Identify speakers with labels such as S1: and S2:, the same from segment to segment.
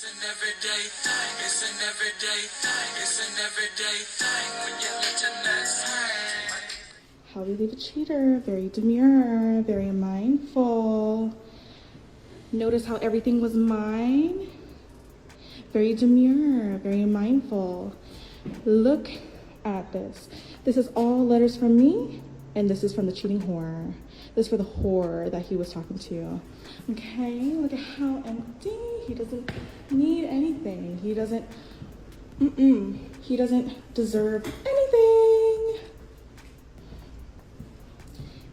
S1: It's an everyday thing. It's an everyday thing. It's an everyday thing when you let your nuts hang.
S2: How we leave a cheater, very demure, very mindful. Notice how everything was mine. Very demure, very mindful. Look at this. This is all letters from me, and this is from the cheating whore. This is for the whore that he was talking to. Okay, look at how empty. He doesn't need anything. He doesn't deserve anything.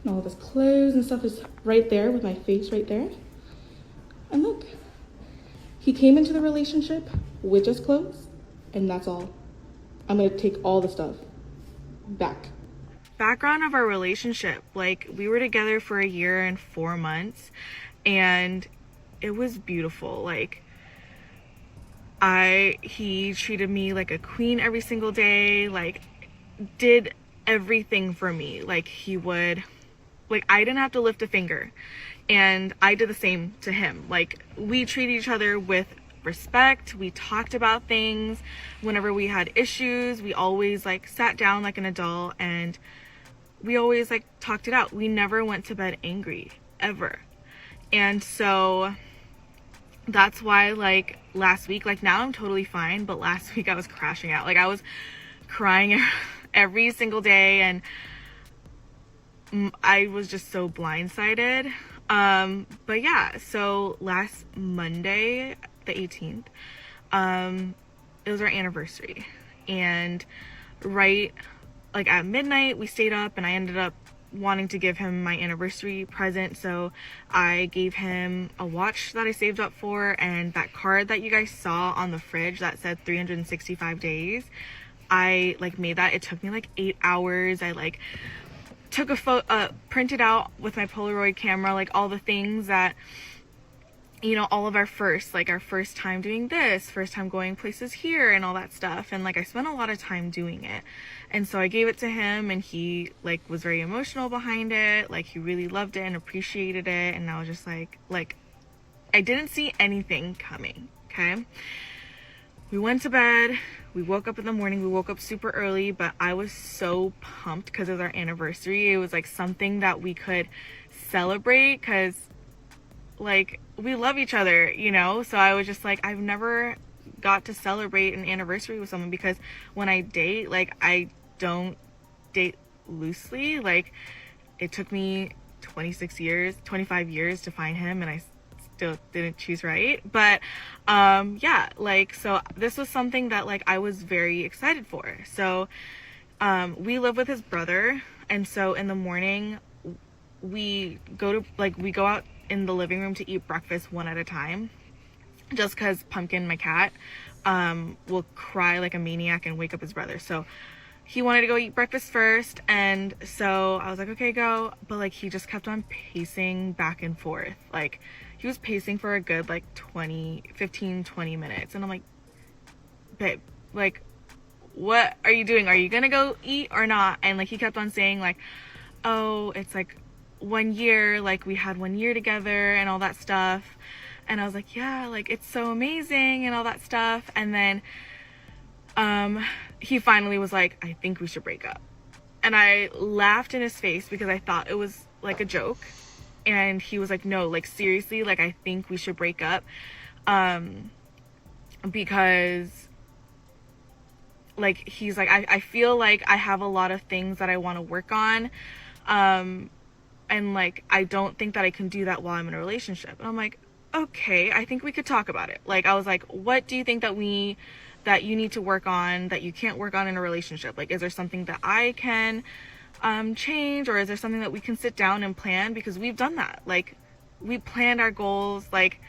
S2: And all of his clothes and stuff is right there with my face right there. And look, he came into the relationship with just clothes, and that's all. I'm gonna take all the stuff back. Background of our relationship, like we were together for a year and 4 months, and it was beautiful. Like he treated me like a queen every single day, like did everything for me. Like he would, like I didn't have to lift a finger, and I did the same to him. Like we treated each other with respect. We talked about things. Whenever we had issues, we always like sat down like an adult, and we always like talked it out. We never went to bed angry, ever. And so that's why like last week, like now I'm totally fine, but last week I was crashing out. Like I was crying every single day, and I was just so blindsided. But yeah, so last Monday, the 18th, it was our anniversary, and right like at midnight we stayed up, and I ended up wanting to give him my anniversary present, so I gave him a watch that I saved up for, and that card that you guys saw on the fridge that said 365 days. I like made that. It took me like 8 hours. I like took a photo, printed out with my Polaroid camera, like all the things that, you know, all of our first, like our first time doing this, first time going places here and all that stuff. And like I spent a lot of time doing it. And so I gave it to him, and he like was very emotional behind it. Like he really loved it and appreciated it. And I was just like I didn't see anything coming. Okay. We went to bed. We woke up in the morning. We woke up super early, but I was so pumped because it was our anniversary. It was like something that we could celebrate because like we love each other, you know? So I was just like, I've never got to celebrate an anniversary with someone, because when I date, like I don't date loosely. Like it took me 25 years to find him, and I still didn't choose right. But yeah, like so this was something that like I was very excited for. So we live with his brother, and so in the morning we go out in the living room to eat breakfast one at a time, just because Pumpkin, my cat, will cry like a maniac and wake up his brother. So he wanted to go eat breakfast first, and so I was like, okay, go. But like he just kept on pacing back and forth. Like he was pacing for a good like 15-20 minutes, and I'm like, babe, like what are you doing? Are you gonna go eat or not? And like he kept on saying like, oh, it's like 1 year, like we had 1 year together and all that stuff. And I was like, yeah, like it's so amazing and all that stuff. And then he finally was like, I think we should break up. And I laughed in his face because I thought it was like a joke. And he was like, no, like seriously, like I think we should break up, because like he's like, I feel like I have a lot of things that I want to work on, and like I don't think that I can do that while I'm in a relationship. And I'm like, okay, I think we could talk about it. Like I was like, what do you think that you need to work on that you can't work on in a relationship? Like is there something that I can change, or is there something that we can sit down and plan? Because we've done that. Like we planned our goals. Like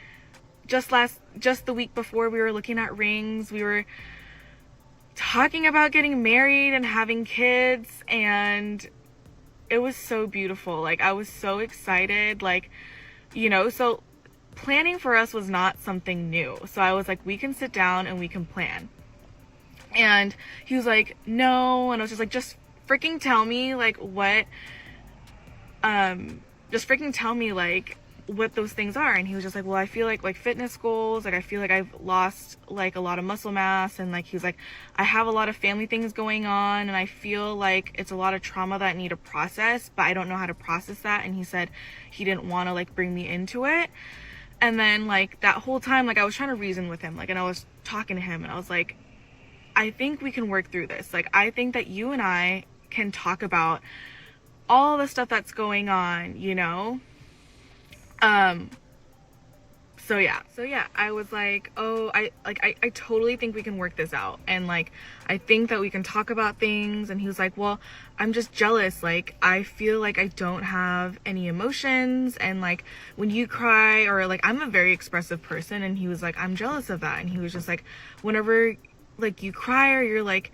S2: just the week before, we were looking at rings. We were talking about getting married and having kids, and it was so beautiful. Like I was so excited, like, you know, so planning for us was not something new. So I was like, we can sit down and we can plan. And he was like, no. And I was just like, just freaking tell me like what, just freaking tell me like what those things are. And he was just like, well, I feel like fitness goals, like I feel like I've lost like a lot of muscle mass, and like he was like, I have a lot of family things going on, and I feel like it's a lot of trauma that I need to process, but I don't know how to process that. And he said he didn't want to like bring me into it. And then like that whole time, like I was trying to reason with him, like, and I was talking to him, and I was like, I think we can work through this. Like, I think that you and I can talk about all the stuff that's going on, you know? So yeah, I was like, oh, I totally think we can work this out. And like, I think that we can talk about things. And he was like, well, I'm just jealous. Like, I feel like I don't have any emotions. And like, when you cry, or like, I'm a very expressive person. And he was like, I'm jealous of that. And he was just like, whenever like you cry, or you're like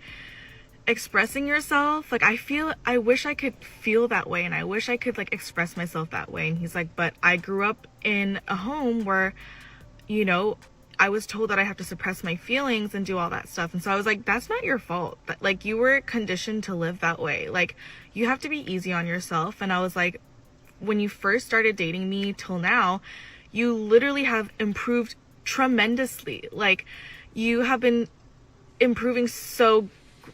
S2: expressing yourself, like I wish I could feel that way, and I wish I could like express myself that way. And he's like, but I grew up in a home where, you know, I was told that I have to suppress my feelings and do all that stuff. And so I was like, that's not your fault. Like, you were conditioned to live that way. Like, you have to be easy on yourself. And I was like, when you first started dating me till now, you literally have improved tremendously. Like, you have been improving so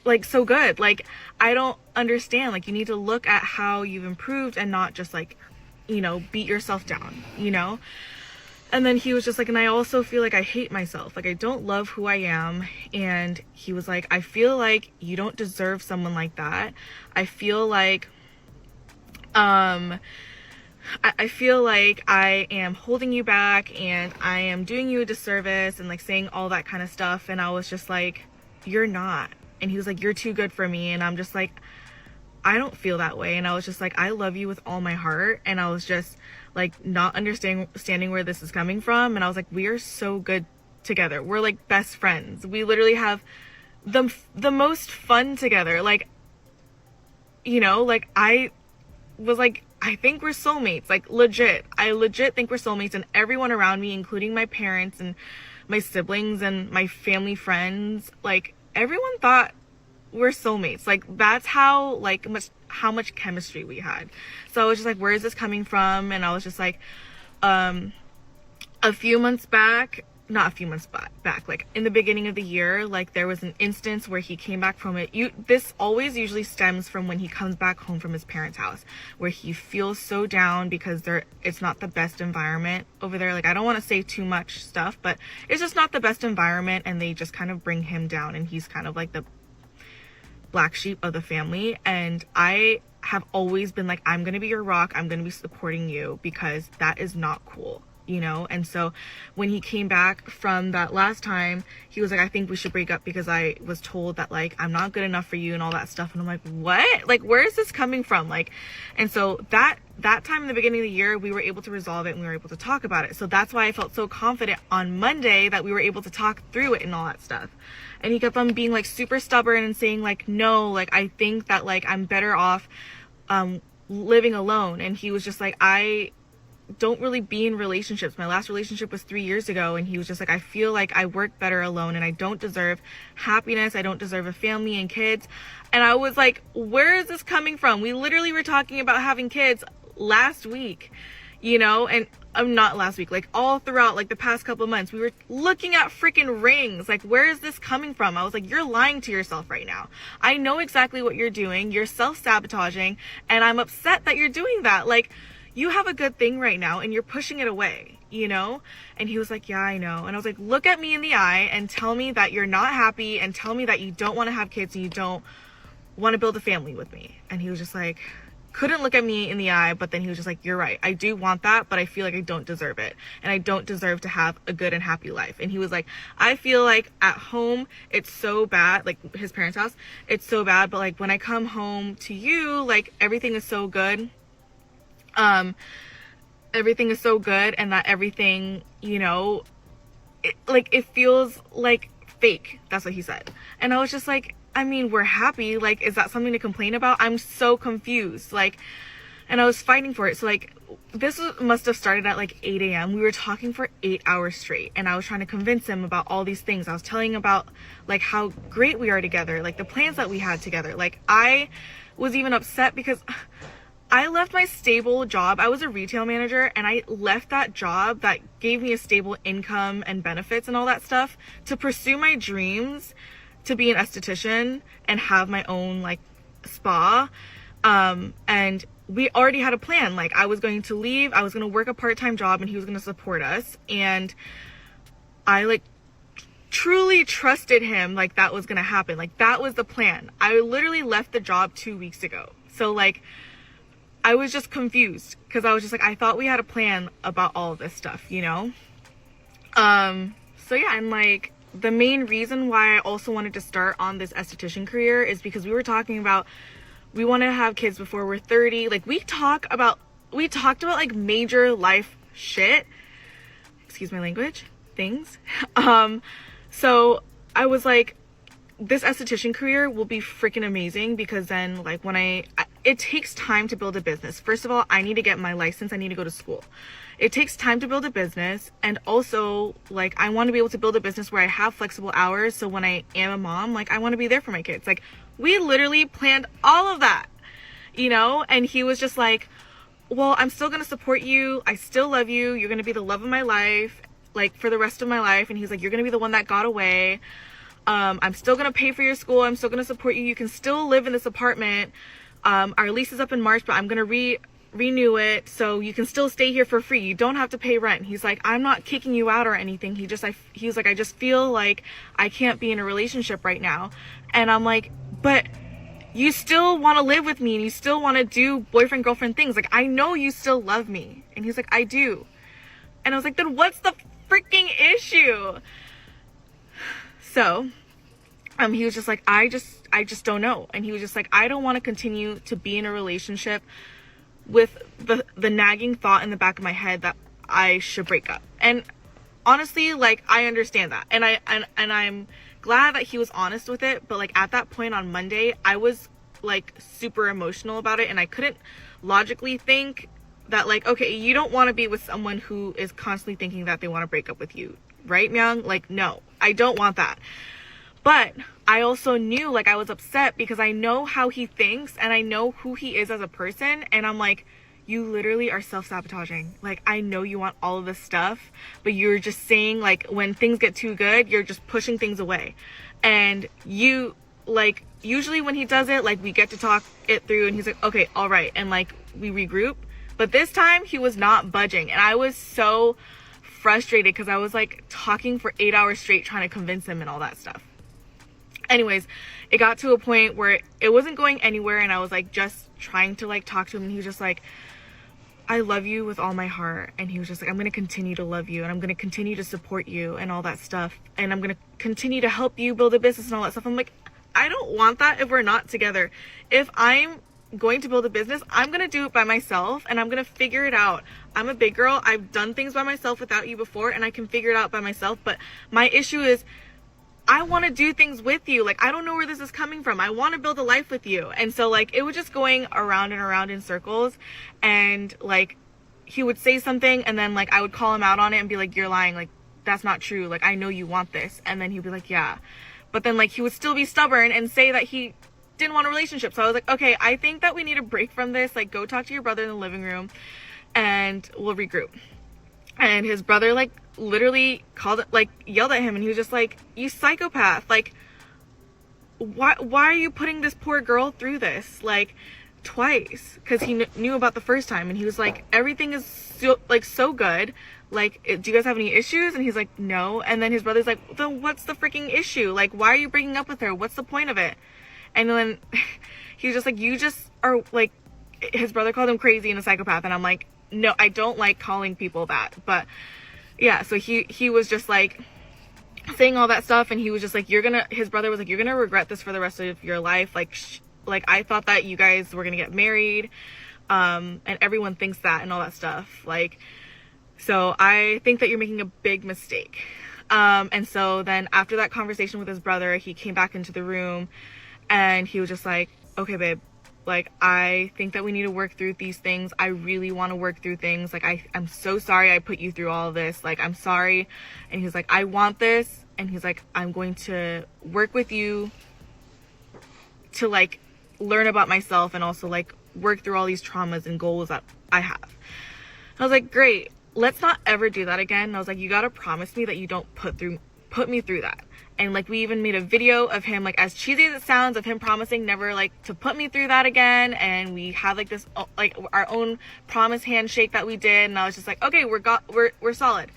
S2: good. Like, I don't understand. Like, you need to look at how you've improved and not just like, you know, beat yourself down, you know? And then he was just like, and I also feel like I hate myself. Like, I don't love who I am. And he was like, I feel like you don't deserve someone like that. I feel like, I feel like I am holding you back, and I am doing you a disservice, and like saying all that kind of stuff. And I was just like, you're not. And he was like, you're too good for me. And I'm just like, I don't feel that way. And I was just like, I love you with all my heart. And I was just like, not understanding where this is coming from. And I was like, we are so good together. We're like best friends. We literally have the most fun together. Like, you know, like I was like, I think we're soulmates. Like, legit. I legit think we're soulmates. And everyone around me, including my parents and my siblings and my family friends, like, everyone thought we're soulmates. Like, that's how much chemistry we had. So I was just like, where is this coming from? And I was just like, like in the beginning of the year, like there was an instance where he came back from it. This always usually stems from when he comes back home from his parents' house, where he feels so down because it's not the best environment over there. Like, I don't want to say too much stuff, but it's just not the best environment, and they just kind of bring him down, and he's kind of like the black sheep of the family. And I have always been like, I'm gonna be your rock, I'm gonna be supporting you, because that is not cool, you know? And so when he came back from that last time, he was like, I think we should break up because I was told that like I'm not good enough for you and all that stuff. And I'm like, what? Like, where is this coming from? Like, and so that time in the beginning of the year, we were able to resolve it, and we were able to talk about it. So that's why I felt so confident on Monday that we were able to talk through it and all that stuff. And he kept on being like super stubborn and saying like, no, like I think that like I'm better off living alone. And he was just like, I don't really be in relationships. My last relationship was 3 years ago. And he was just like, I feel like I work better alone, and I don't deserve happiness. I don't deserve a family and kids. And I was like, where is this coming from? We literally were talking about having kids last week, you know? And not last week, like all throughout like the past couple of months, we were looking at freaking rings. Like, where is this coming from? I was like, you're lying to yourself right now. I know exactly what you're doing. You're self-sabotaging, and I'm upset that you're doing that. Like, you have a good thing right now, and you're pushing it away, you know? And he was like, yeah, I know. And I was like, look at me in the eye and tell me that you're not happy, and tell me that you don't want to have kids, and you don't want to build a family with me. And he was just like, couldn't look at me in the eye, but then he was just like, you're right, I do want that, but I feel like I don't deserve it, and I don't deserve to have a good and happy life. And he was like, I feel like at home it's so bad, like his parents' house, it's so bad, but like when I come home to you, like everything is so good, everything is so good, and that everything, you know, it feels like fake. That's what he said. And I was just like, I mean, we're happy. Like, is that something to complain about? I'm so confused. Like, and I was fighting for it. So like, must have started at like 8 a.m. We were talking for 8 hours straight, and I was trying to convince him about all these things. I was telling him about like how great we are together, like the plans that we had together. Like, I was even upset because I left my stable job. I was a retail manager, and I left that job that gave me a stable income and benefits and all that stuff to pursue my dreams to be an esthetician and have my own like spa. And we already had a plan. Like, I was going to leave, I was going to work a part-time job, and he was going to support us. And I like truly trusted him, like that was going to happen. Like, that was the plan. I literally left the job 2 weeks ago. So like, I was just confused because I was just like, I thought we had a plan about all of this stuff, you know? So yeah, and like, the main reason why I also wanted to start on this esthetician career is because we were talking about, we want to have kids before we're 30. Like, we talked about like major life shit, excuse my language, things. So I was like, this esthetician career will be freaking amazing, because then like when it takes time to build a business. First of all, I need to get my license. I need to go to school. It takes time to build a business. And also, like, I want to be able to build a business where I have flexible hours. So when I am a mom, like, I want to be there for my kids. Like, we literally planned all of that, you know? And he was just like, well, I'm still going to support you. I still love you. You're going to be the love of my life, like, for the rest of my life. And he's like, you're going to be the one that got away. I'm still going to pay for your school. I'm still going to support you. You can still live in this apartment. Our lease is up in March, but I'm going to renew it, so you can still stay here for free. You don't have to pay rent. He's like, I'm not kicking you out or anything. He's like, I just feel like I can't be in a relationship right now. And I'm like, but you still want to live with me, and you still want to do boyfriend girlfriend things. Like, I know you still love me. And he's like, I do. And I was like, then what's the freaking issue? So he was just like, I just don't know. And he was just like, I don't want to continue to be in a relationship with the nagging thought in the back of my head that I should break up. And honestly, like, I understand that. And I'm glad that he was honest with it. But like, at that point on Monday, I was like super emotional about it, and I couldn't logically think that, like, okay, you don't want to be with someone who is constantly thinking that they want to break up with you, right, Myung? Like, no, I don't want that. But I also knew, like, I was upset because I know how he thinks and I know who he is as a person. And I'm like, you literally are self-sabotaging. Like, I know you want all of this stuff, but you're just saying, like, when things get too good, you're just pushing things away. And you, like, usually when he does it, like, we get to talk it through, and he's like, okay, all right. And like, we regroup. But this time he was not budging. And I was so frustrated because I was like talking for 8 hours straight trying to convince him and all that stuff. Anyways, it got to a point where it wasn't going anywhere, and I was like just trying to like talk to him, and he was just like, I love you with all my heart. And he was just like, I'm going to continue to love you, and I'm going to continue to support you and all that stuff, and I'm going to continue to help you build a business and all that stuff. I'm like, I don't want that if we're not together. If I'm going to build a business, I'm going to do it by myself, and I'm going to figure it out. I'm a big girl. I've done things by myself without you before, and I can figure it out by myself. But my issue is, I want to do things with you. Like, I don't know where this is coming from. I want to build a life with you. And so like, it was just going around and around in circles. And like, he would say something, and then like, I would call him out on it and be like, you're lying. Like, that's not true. Like, I know you want this. And then he'd be like, yeah. But then like, he would still be stubborn and say that he didn't want a relationship. So I was like, okay, I think that we need a break from this. Like, go talk to your brother in the living room and we'll regroup. And his brother like literally yelled at him, and he was just like, you psychopath. Like, why are you putting this poor girl through this like twice? Because he knew about the first time, and he was like, everything is so good. Like, do you guys have any issues? And he's like, no. And then his brother's like, then what's the freaking issue? Like, why are you breaking up with her? What's the point of it? And then he was just like, you just are like, his brother called him crazy and a psychopath. And I'm like, no, I don't like calling people that. But yeah, so he was just like saying all that stuff, and he was just like, his brother was like, you're gonna regret this for the rest of your life. Like, like, I thought that you guys were gonna get married, and everyone thinks that and all that stuff. Like, so I think that you're making a big mistake. And so then after that conversation with his brother, he came back into the room, and he was just like, okay, babe, like, I think that we need to work through these things. I really want to work through things. Like, I'm so sorry I put you through all of this. Like, I'm sorry. And he's like, I want this. And he's like, I'm going to work with you to like learn about myself, and also like work through all these traumas and goals that I have. I was like, great, let's not ever do that again. And I was like, you gotta promise me that you don't put me through that. And like, we even made a video of him, like, as cheesy as it sounds, of him promising never like to put me through that again. And we had like this, like, our own promise handshake that we did. And I was just like, okay, we're solid.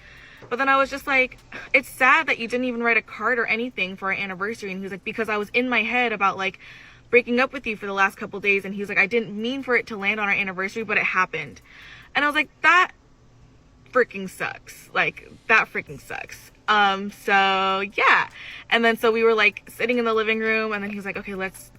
S2: But then I was just like, it's sad that you didn't even write a card or anything for our anniversary. And he was like, because I was in my head about like breaking up with you for the last couple days. And he was like, I didn't mean for it to land on our anniversary, but it happened. And I was like, that freaking sucks. Like, that freaking sucks. So yeah. And then so we were like sitting in the living room, and then he was like, okay, let's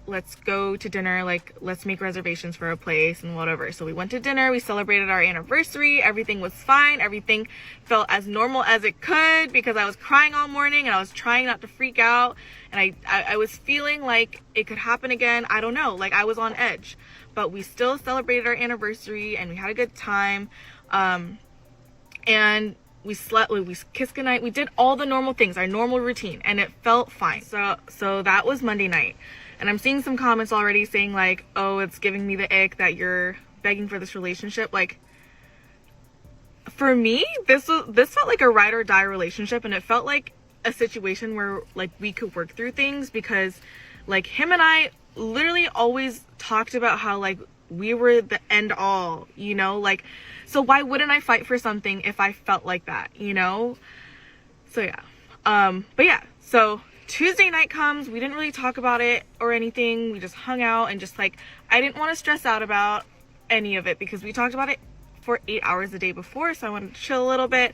S2: go to dinner. Like, let's make reservations for a place and whatever. So we went to dinner, we celebrated our anniversary. Everything was fine. Everything felt as normal as it could, because I was crying all morning and I was trying not to freak out. And I was feeling like it could happen again. I don't know. Like, I was on edge, but we still celebrated our anniversary and we had a good time. And we slept, we kissed goodnight. We did all the normal things, our normal routine, and it felt fine. So that was Monday night. And I'm seeing some comments already saying like, oh, it's giving me the ick that you're begging for this relationship. Like, for me, this felt like a ride or die relationship, and it felt like a situation where like we could work through things, because like him and I literally always talked about how like we were the end all, you know, like, so why wouldn't I fight for something if I felt like that, you know? So yeah. But yeah, so Tuesday night comes, we didn't really talk about it or anything. We just hung out, and just like, I didn't want to stress out about any of it, because we talked about it for 8 hours the day before. So I wanted to chill a little bit.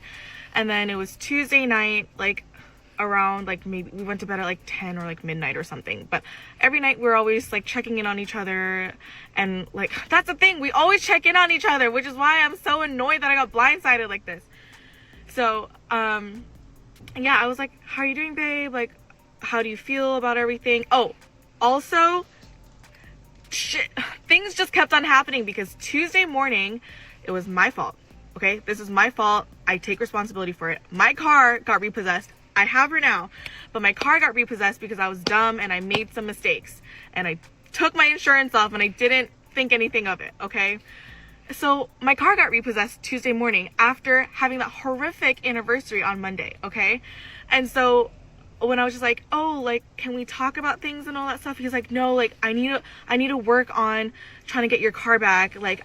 S2: And then it was Tuesday night, like around like, maybe we went to bed at like 10 or like midnight or something. But every night we're always like checking in on each other, and like, that's the thing, we always check in on each other, which is why I'm so annoyed that I got blindsided like this. So yeah, I was like, how are you doing, babe? Like, how do you feel about everything? Oh, also, shit, things just kept on happening, because Tuesday morning, it was my fault. Okay, this is my fault. I take responsibility for it. My car got repossessed. I have her now, but my car got repossessed because I was dumb and I made some mistakes, and I took my insurance off and I didn't think anything of it. Okay, so my car got repossessed Tuesday morning after having that horrific anniversary on Monday. Okay, and so when I was just like, oh, like, can we talk about things and all that stuff? He's like, no, like, I need to work on trying to get your car back. Like,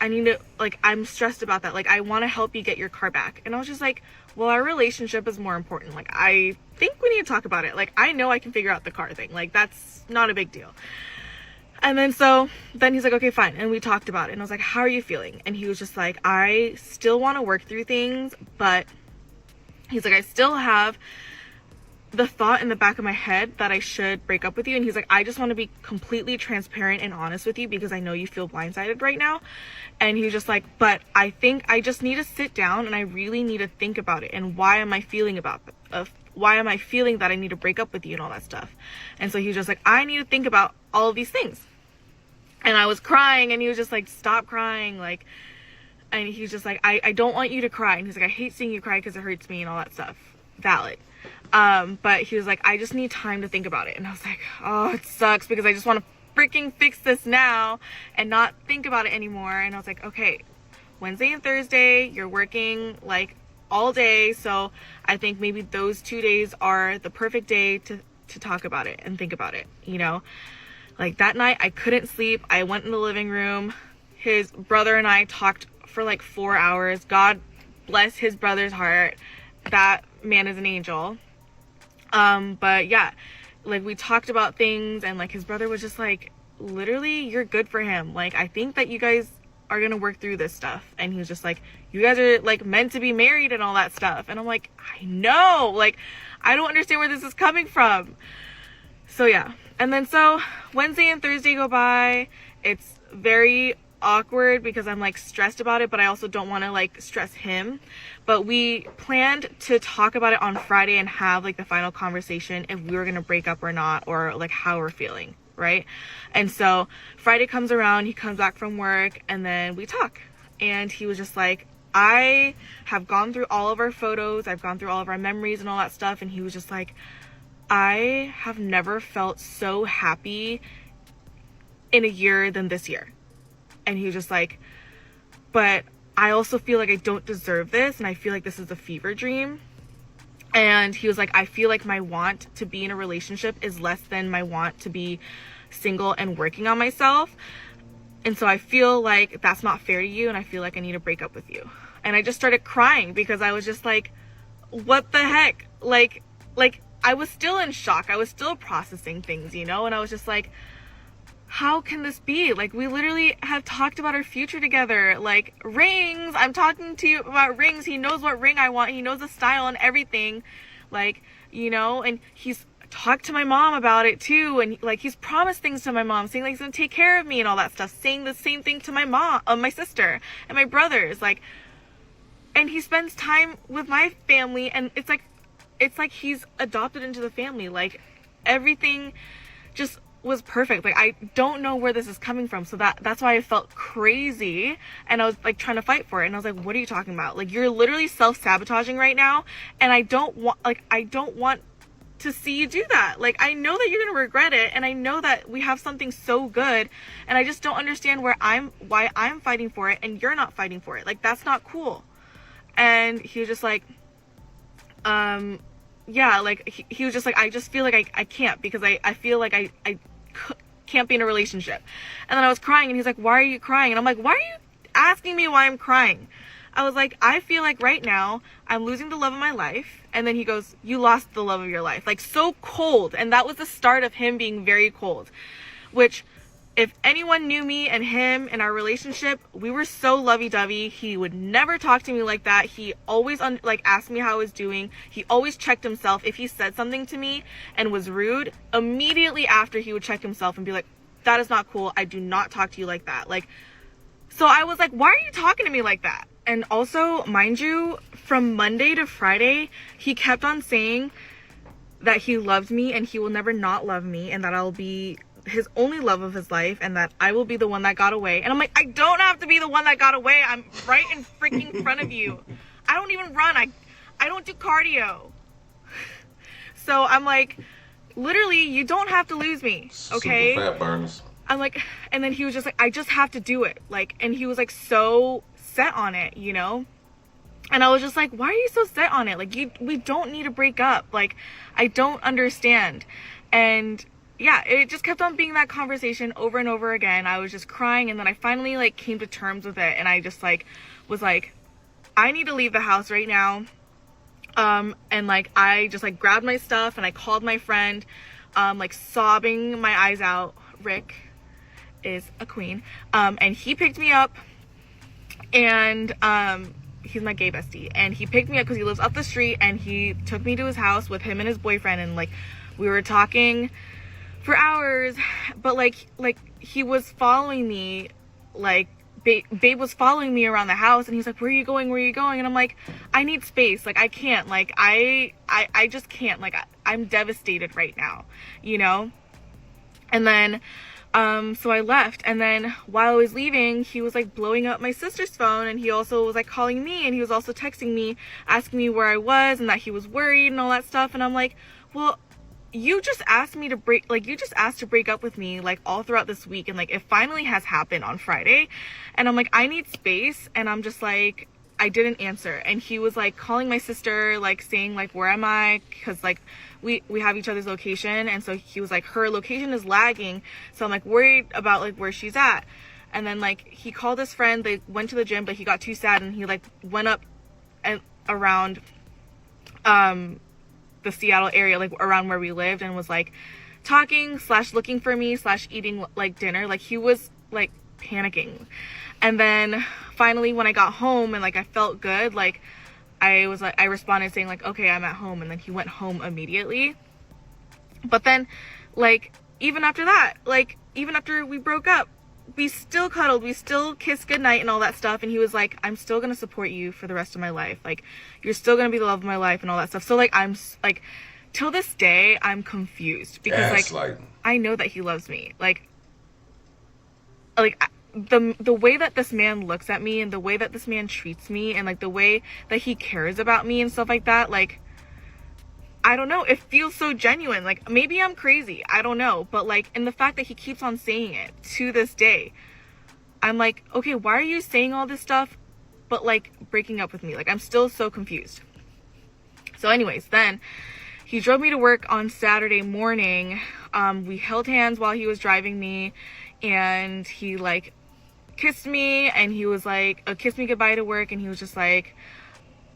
S2: I'm stressed about that. Like, I want to help you get your car back. And I was just like, well, our relationship is more important. Like, I think we need to talk about it. Like, I know I can figure out the car thing. Like, that's not a big deal. And then he's like, okay, fine. And we talked about it. And I was like, how are you feeling? And he was just like, I still want to work through things, but he's like, I still have the thought in the back of my head that I should break up with you. And he's like, I just want to be completely transparent and honest with you, because I know you feel blindsided right now. And he was just like, but I think I just need to sit down and I really need to think about it, and why am I feeling that I need to break up with you and all that stuff. And so he was just like, I need to think about all of these things. And I was crying, and he was just like, stop crying, like, and he was just like, I don't want you to cry. And he's like, I hate seeing you cry because it hurts me and all that stuff. Valid. But he was like, I just need time to think about it. And I was like, oh, it sucks, because I just want to freaking fix this now and not think about it anymore. And I was like, okay, Wednesday and Thursday, you're working like all day. So I think maybe those 2 days are the perfect day to talk about it and think about it. You know, like that night I couldn't sleep. I went in the living room. His brother and I talked for like 4 hours. God bless his brother's heart. That man is an angel. But yeah, like, we talked about things, and like his brother was just like, literally, you're good for him. Like, I think that you guys are gonna work through this stuff. And he was just like, you guys are like meant to be married and all that stuff. And I'm like, I know, like, I don't understand where this is coming from. So yeah. And then so Wednesday and Thursday go by. It's very awkward because I'm like stressed about it, but I also don't want to like stress him. But we planned to talk about it on Friday and have like the final conversation if we were gonna break up or not, or like how we're feeling, right? And so Friday comes around, he comes back from work, and then we talk. And he was just like, I have gone through all of our photos, I've gone through all of our memories and all that stuff. And he was just like, I have never felt so happy in a year than this year. And he was just like, but I also feel like I don't deserve this, and I feel like this is a fever dream. And he was like, I feel like my want to be in a relationship is less than my want to be single and working on myself. And so I feel like that's not fair to you, and I feel like I need to break up with you. And I just started crying because I was just like, what the heck? Like I was still in shock. I was still processing things, you know? And I was just like, how can this be? Like, we literally have talked about our future together. Like, rings. I'm talking to you about rings. He knows what ring I want. He knows the style and everything. Like, you know, and he's talked to my mom about it too. And like, he's promised things to my mom, saying like he's gonna take care of me and all that stuff. Saying the same thing to my mom, my sister, and my brothers. Like, and he spends time with my family, and it's like he's adopted into the family. Like, everything just was perfect. Like, I don't know where this is coming from. So that's why I felt crazy, and I was like trying to fight for it. And I was like, what are you talking about? Like, you're literally self-sabotaging right now, and I don't want to see you do that. Like, I know that you're gonna regret it, and I know that we have something so good, and I just don't understand why I'm fighting for it and you're not fighting for it. Like, that's not cool. And he was just like, yeah, like, he was just like, I just feel like I can't, because I feel like I can't be in a relationship. And then I was crying, and he's like, why are you crying? And I'm like, why are you asking me why I'm crying? I was like, I feel like right now I'm losing the love of my life. And then he goes, you lost the love of your life. Like, so cold. And that was the start of him being very cold, which, if anyone knew me and him and our relationship, we were so lovey-dovey. He would never talk to me like that. He always asked me how I was doing. He always checked himself. If he said something to me and was rude, immediately after he would check himself and be like, that is not cool. I do not talk to you like that. Like, so I was like, why are you talking to me like that? And also, mind you, from Monday to Friday, he kept on saying that he loved me and he will never not love me, and that I'll be his only love of his life, and that I will be the one that got away. And I'm like, I don't have to be the one that got away. I'm right in freaking front of you. I don't even run. I don't do cardio. So I'm like, literally, you don't have to lose me, okay?
S3: Super fat burners.
S2: I'm like, and then he was just like, I just have to do it. Like, and he was like so set on it, you know? And I was just like, why are you so set on it? Like, we don't need to break up. Like, I don't understand. And yeah, it just kept on being that conversation over and over again. I was just crying, and then I finally like came to terms with it, and I just like was like, I need to leave the house right now. And like, I just like grabbed my stuff and I called my friend, like sobbing my eyes out. Rick is a queen. And he picked me up, and he's my gay bestie, and he picked me up because he lives up the street, and he took me to his house with him and his boyfriend, and like, we were talking for hours. But like he was following me, like babe was following me around the house, and he's like, where are you going, and I'm like, I need space. Like, I can't, like, I just can't, like, I'm devastated right now, you know? And then so I left, and then while I was leaving, he was like blowing up my sister's phone, and he also was like calling me, and he was also texting me, asking me where I was, and that he was worried and all that stuff. And I'm like, well, you just asked to break up with me like all throughout this week, and like it finally has happened on Friday. And I'm like, I need space. And I'm just like, I didn't answer. And he was like calling my sister, like saying like, where am I? Because like we have each other's location, and so he was like, her location is lagging, so I'm like worried about like where she's at. And then like he called his friend, they went to the gym, but he got too sad, and he like went up and around the Seattle area, like around where we lived, and was like talking / looking for me / eating like dinner. Like, he was like panicking. And then finally, when I got home and like I felt good, like I responded saying like, okay, I'm at home. And then he went home immediately. But then like, even after that, like even after we broke up, we still cuddled, we still kissed goodnight and all that stuff. And he was like, I'm still gonna support you for the rest of my life. Like, you're still gonna be the love of my life and all that stuff. So like, I'm like, till this day, I'm confused, because like, I know that he loves me. Like the way that this man looks at me, and the way that this man treats me, and like the way that he cares about me and stuff like that, like, I don't know, it feels so genuine. Like, maybe I'm crazy, I don't know, but like, and the fact that he keeps on saying it to this day, I'm like, okay, why are you saying all this stuff but like breaking up with me? Like, I'm still so confused. So anyways, then he drove me to work on Saturday morning. We held hands while he was driving me, and he like kissed me, and he was like, kissed me goodbye to work, and he was just like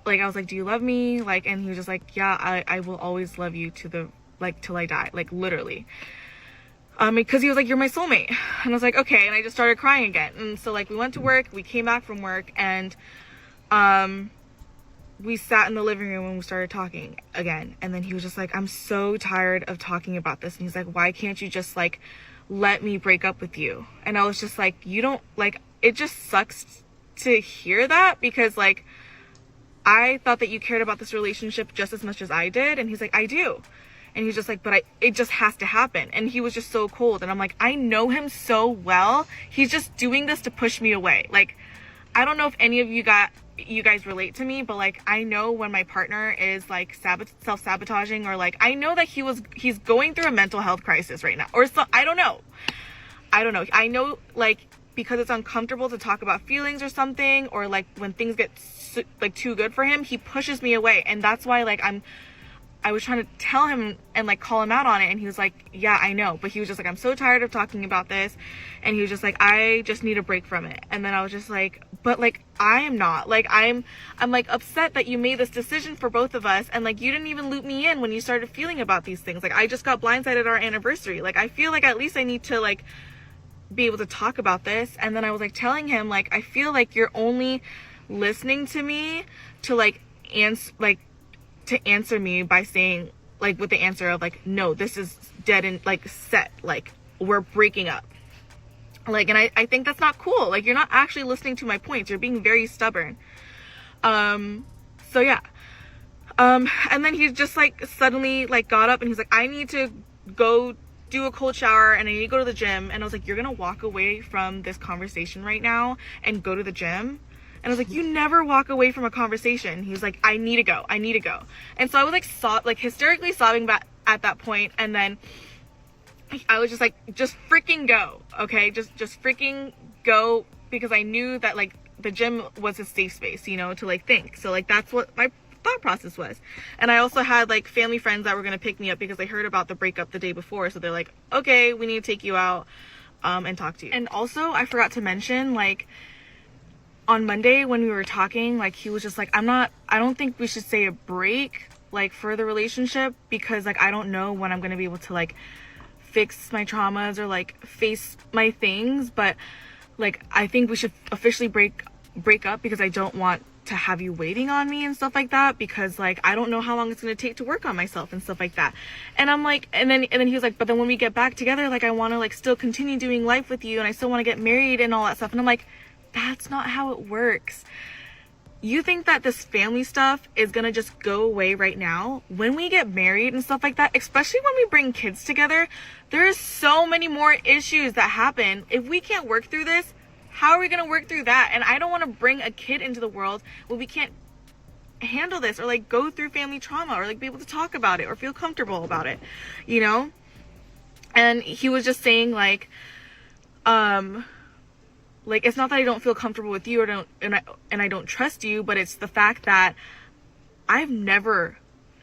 S2: I was like, do you love me? Like, and he was just like, yeah, I will always love you to the, like, till I die, like, literally. Because he was like, you're my soulmate. And I was like, okay. And I just started crying again. And so like we went to work, we came back from work, and we sat in the living room and we started talking again. And then he was just like, I'm so tired of talking about this. And he's like, why can't you just like let me break up with you? And I was just like, you don't, like, it just sucks to hear that, because like I thought that you cared about this relationship just as much as I did. And he's like, I do. And he's just like, but it just has to happen. And he was just so cold. And I'm like, I know him so well. He's just doing this to push me away. Like, I don't know if any of you guys relate to me, but like, I know when my partner is like self-sabotaging, or like, I know that he's going through a mental health crisis right now, or so, I don't know. I know, like, because it's uncomfortable to talk about feelings or something, or like when things get like too good for him, he pushes me away. And that's why like I was trying to tell him and like call him out on it, and he was like, yeah, I know. But he was just like, I'm so tired of talking about this. And he was just like, I just need a break from it. And then I was just like, but like, I am not, like, I'm like upset that you made this decision for both of us, and like you didn't even loop me in when you started feeling about these things. Like, I just got blindsided at our anniversary. Like, I feel like at least I need to like be able to talk about this. And then I was like telling him, like, I feel like you're only listening to me to like answer me by saying, like, with the answer of like, no, this is dead and like set, like we're breaking up. Like, and I think that's not cool. Like, you're not actually listening to my points. You're being very stubborn. So yeah. And then he just like suddenly like got up and he's like, I need to go do a cold shower and I need to go to the gym. And I was like, you're gonna walk away from this conversation right now and go to the gym? And I was like, you never walk away from a conversation. He was like, I need to go. And so I was like hysterically sobbing back at that point. And then I was just like, just freaking go. Okay. Just freaking go, because I knew that like the gym was a safe space, you know, to like think. So like, that's what my thought process was. And I also had like family friends that were going to pick me up because they heard about the breakup the day before. So they're like, okay, we need to take you out, and talk to you. And also I forgot to mention, like, on Monday when we were talking, like, he was just like, I don't think we should say a break, like, for the relationship, because like, I don't know when I'm going to be able to like fix my traumas or like face my things. But like, I think we should officially break up, because I don't want to have you waiting on me and stuff like that, because like, I don't know how long it's going to take to work on myself and stuff like that. And I'm like, and then he was like, but then when we get back together, like, I want to like still continue doing life with you, and I still want to get married and all that stuff. And I'm like, that's not how it works. You think that this family stuff is gonna just go away right now? When we get married and stuff like that, especially when we bring kids together, there's so many more issues that happen. If we can't work through this, how are we gonna work through that? And I don't want to bring a kid into the world when we can't handle this, or like go through family trauma, or like be able to talk about it or feel comfortable about it, you know? And he was just saying like, like, it's not that I don't feel comfortable with you, or I don't trust you, but it's the fact that I've never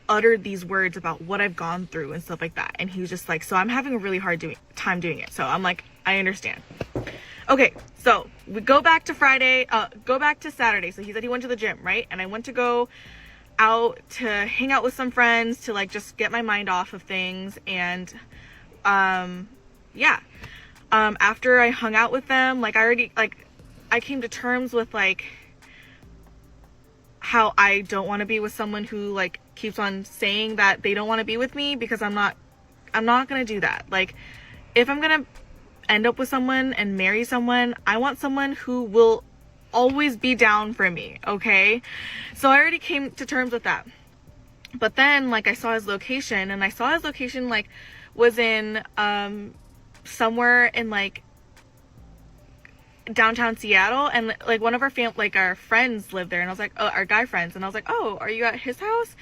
S2: uttered these words about what I've gone through and stuff like that. And he was just like, so I'm having a really hard time doing it. So I'm like, I understand. Okay, so we go back to Saturday. So he said he went to the gym, right? And I went to go out to hang out with some friends to like just get my mind off of things. And yeah. After I hung out with them, like, I came to terms with like how I don't want to be with someone who like keeps on saying that they don't want to be with me, because I'm not going to do that. Like, if I'm going to end up with someone and marry someone, I want someone who will always be down for me. Okay. So I already came to terms with that. But then like I saw his location, and I saw his location like was in, somewhere in like downtown Seattle, and like one of our friends lived there, and I was like, oh, our guy friends, and I was like, oh, are you at his house?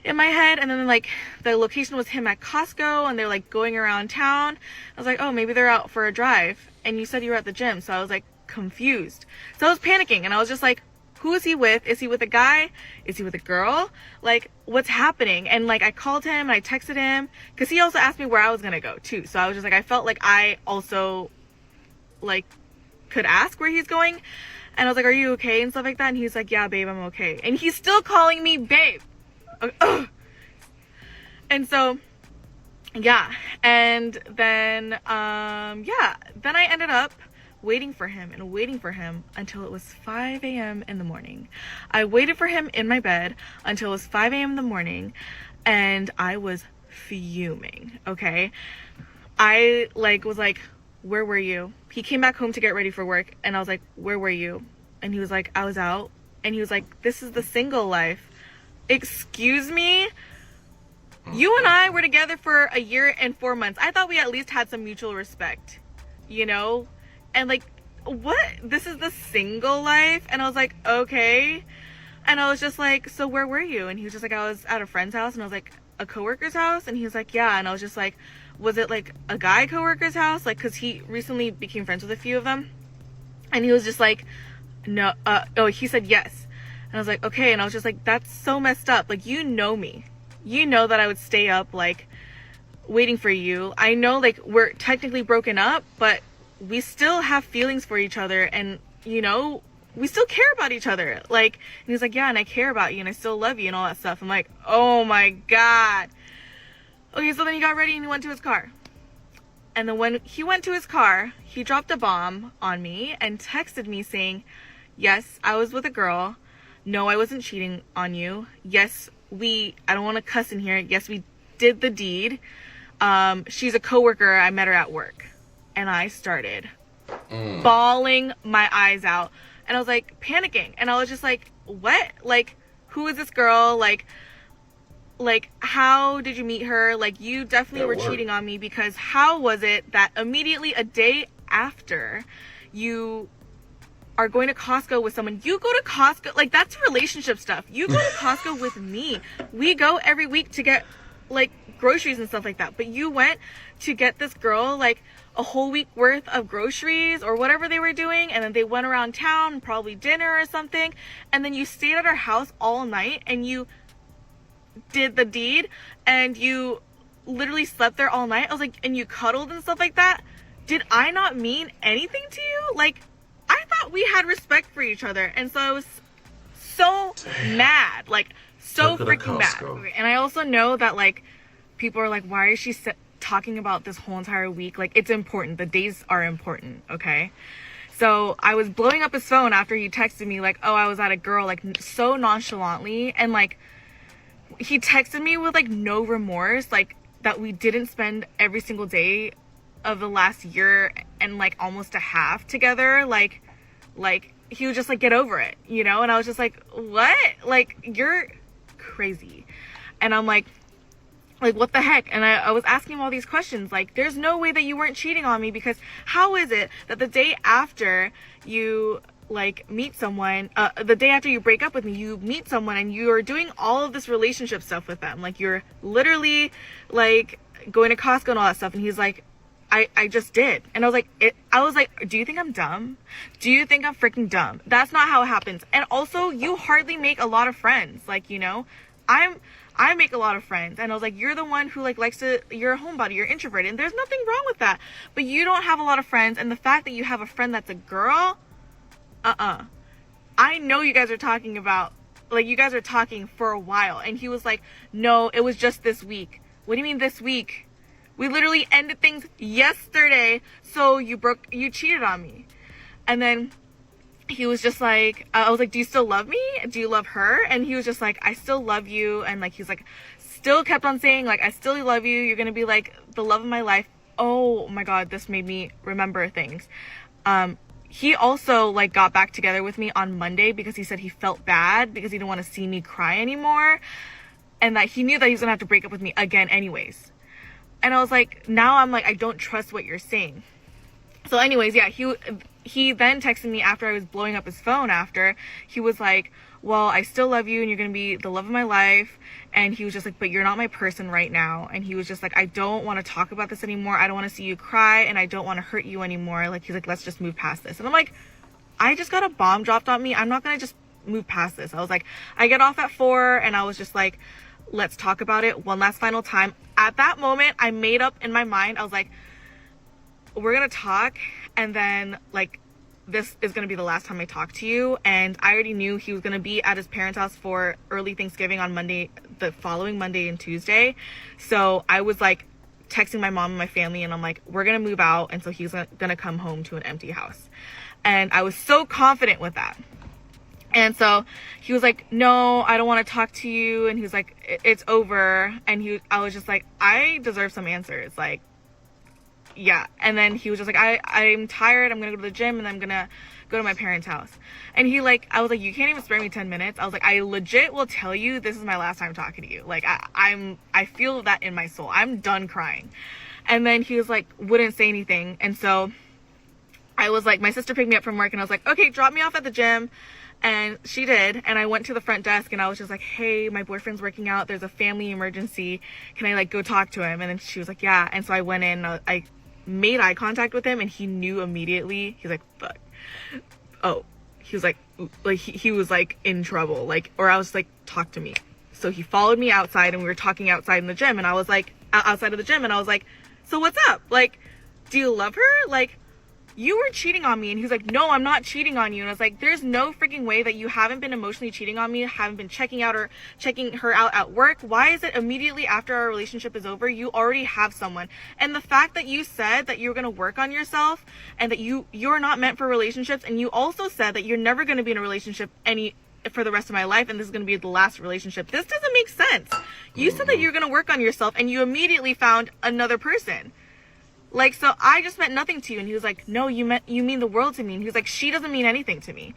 S2: In my head. And then like the location was him at Costco, and they're like going around town. I was like, oh, maybe they're out for a drive. And you said you were at the gym, so I was like, confused. So I was panicking, and I was just like, who is he with? Is he with a guy? Is he with a girl? Like, what's happening? And like, I called him and I texted him, because he also asked me where I was gonna go too. So I was just like, I felt like I also like could ask where he's going. And I was like, are you okay? And stuff like that. And he's like, yeah, babe, I'm okay. And he's still calling me babe. Ugh. And so, yeah. And then, then I ended up waiting for him until it was 5 a.m. in the morning. I waited for him in my bed until it was 5 a.m. in the morning, and I was fuming, okay? I was like, where were you? He came back home to get ready for work, and I was like, where were you? And he was like, I was out. And he was like, this is the single life. Excuse me? You and I were together for a year and 4 months. I thought we at least had some mutual respect, you know? And like, what? This is the single life? And I was like, okay. And I was just like, so where were you? And he was just like, I was at a friend's house. And I was like, a coworker's house? And he was like, yeah. And I was just like, was it like a guy coworker's house? Like, cause he recently became friends with a few of them. And he was just like, no, he said yes. And I was like, okay. And I was just like, that's so messed up. Like, you know me. You know that I would stay up, like, waiting for you. I know, like, we're technically broken up, but we still have feelings for each other, and, you know, we still care about each other. Like, and he's like, yeah, and I care about you, and I still love you, and all that stuff. I'm like, oh my God. Okay, so then he got ready and he went to his car. And then when he went to his car, he dropped a bomb on me and texted me saying, yes, I was with a girl. No, I wasn't cheating on you. Yes, I don't want to cuss in here. Yes, we did the deed. She's a coworker. I met her at work. And I started bawling my eyes out. And I was like panicking. And I was just like, what? Like, who is this girl? Like, how did you meet her? Like, you definitely were cheating on me, because how was it that immediately a day after you are going to Costco with someone, you go to Costco, like, that's relationship stuff. You go to Costco with me. We go every week to get, like, groceries and stuff like that. But you went to get this girl, like, a whole week worth of groceries or whatever they were doing, and then they went around town, probably dinner or something, and then you stayed at her house all night, and you did the deed, and you literally slept there all night. I was like, and you cuddled and stuff like that. Did I not mean anything to you? Like, I thought we had respect for each other. And so I was so mad, like, so freaking mad. Okay, and I also know that, like, people are like, why is she talking about this whole entire week? Like, it's important. The days are important, okay? So I was blowing up his phone after he texted me, like, oh, I was at a girl, like, so nonchalantly. And, like, he texted me with, like, no remorse, like, that we didn't spend every single day of the last year and, like, almost a half together. Like he was just like, get over it, you know? And I was just like, what? Like, you're crazy. And I'm like, what the heck? And I was asking him all these questions, like, there's no way that you weren't cheating on me, because how is it that the day after you, like, meet someone, the day after you break up with me, you meet someone and you're doing all of this relationship stuff with them? Like, you're literally, like, going to Costco and all that stuff. And he's like, I just did. And I was like, do you think I'm dumb? Do you think I'm freaking dumb? That's not how it happens. And also, you hardly make a lot of friends. Like, you know, I make a lot of friends. And I was like, you're the one who, like, you're a homebody, you're introverted, and there's nothing wrong with that. But you don't have a lot of friends. And the fact that you have a friend that's a girl, I know you guys are talking about, like, you guys are talking for a while. And he was like, no, it was just this week. What do you mean this week? We literally ended things yesterday, so you cheated on me. And then he was just like, I was like, do you still love me? Do you love her? And he was just like, I still love you. And, like, he's like, still kept on saying, like, I still love you. You're gonna be, like, the love of my life. Oh my God, this made me remember things. He also, like, got back together with me on Monday because he said he felt bad because he didn't want to see me cry anymore. And that he knew that he was gonna have to break up with me again anyways. And I was like, now I'm like, I don't trust what you're saying. So anyways, yeah, he then texted me after I was blowing up his phone after. He was like, well, I still love you and you're going to be the love of my life. And he was just like, but you're not my person right now. And he was just like, I don't want to talk about this anymore. I don't want to see you cry and I don't want to hurt you anymore. Like, he's like, let's just move past this. And I'm like, I just got a bomb dropped on me. I'm not going to just move past this. I was like, I get off at 4, and I was just like, let's talk about it one last final time. At that moment, I made up in my mind. I was like, we're going to talk, and then like, this is going to be the last time I talk to you. And I already knew he was going to be at his parents' house for early Thanksgiving on Monday, the following Monday and Tuesday. So I was like texting my mom and my family, and I'm like, we're going to move out. And so he's going to come home to an empty house. And I was so confident with that. And so he was like, no, I don't want to talk to you. And he was like, it's over. And I was just like, I deserve some answers. Like, yeah. And then he was just like, I'm tired. I'm going to go to the gym, and I'm going to go to my parents' house. And I was like, you can't even spare me 10 minutes. I was like, I legit will tell you this is my last time talking to you. Like, I feel that in my soul. I'm done crying. And then he was like, wouldn't say anything. And so I was like, my sister picked me up from work, and I was like, okay, drop me off at the gym. And she did. And I went to the front desk, and I was just like, hey, my boyfriend's working out. There's a family emergency. Can I like go talk to him? And then she was like, yeah. And so I went in, I made eye contact with him, and he knew immediately. He's like, fuck. Oh, he was like he was like in trouble. Like, or I was like, talk to me. So he followed me outside, and we were talking outside in the gym. And I was like, outside of the gym. And I was like, so what's up? Like, do you love her? Like, you were cheating on me. And he was like, no, I'm not cheating on you. And I was like, there's no freaking way that you haven't been emotionally cheating on me, haven't been checking her out at work. Why is it immediately after our relationship is over, you already have someone? And the fact that you said that you were going to work on yourself, and that you're not meant for relationships, and you also said that you're never going to be in a relationship for the rest of my life, and this is going to be the last relationship. This doesn't make sense. You said that you're going to work on yourself, and you immediately found another person. Like, so I just meant nothing to you. And he was like, no, you mean the world to me. And he was like, she doesn't mean anything to me.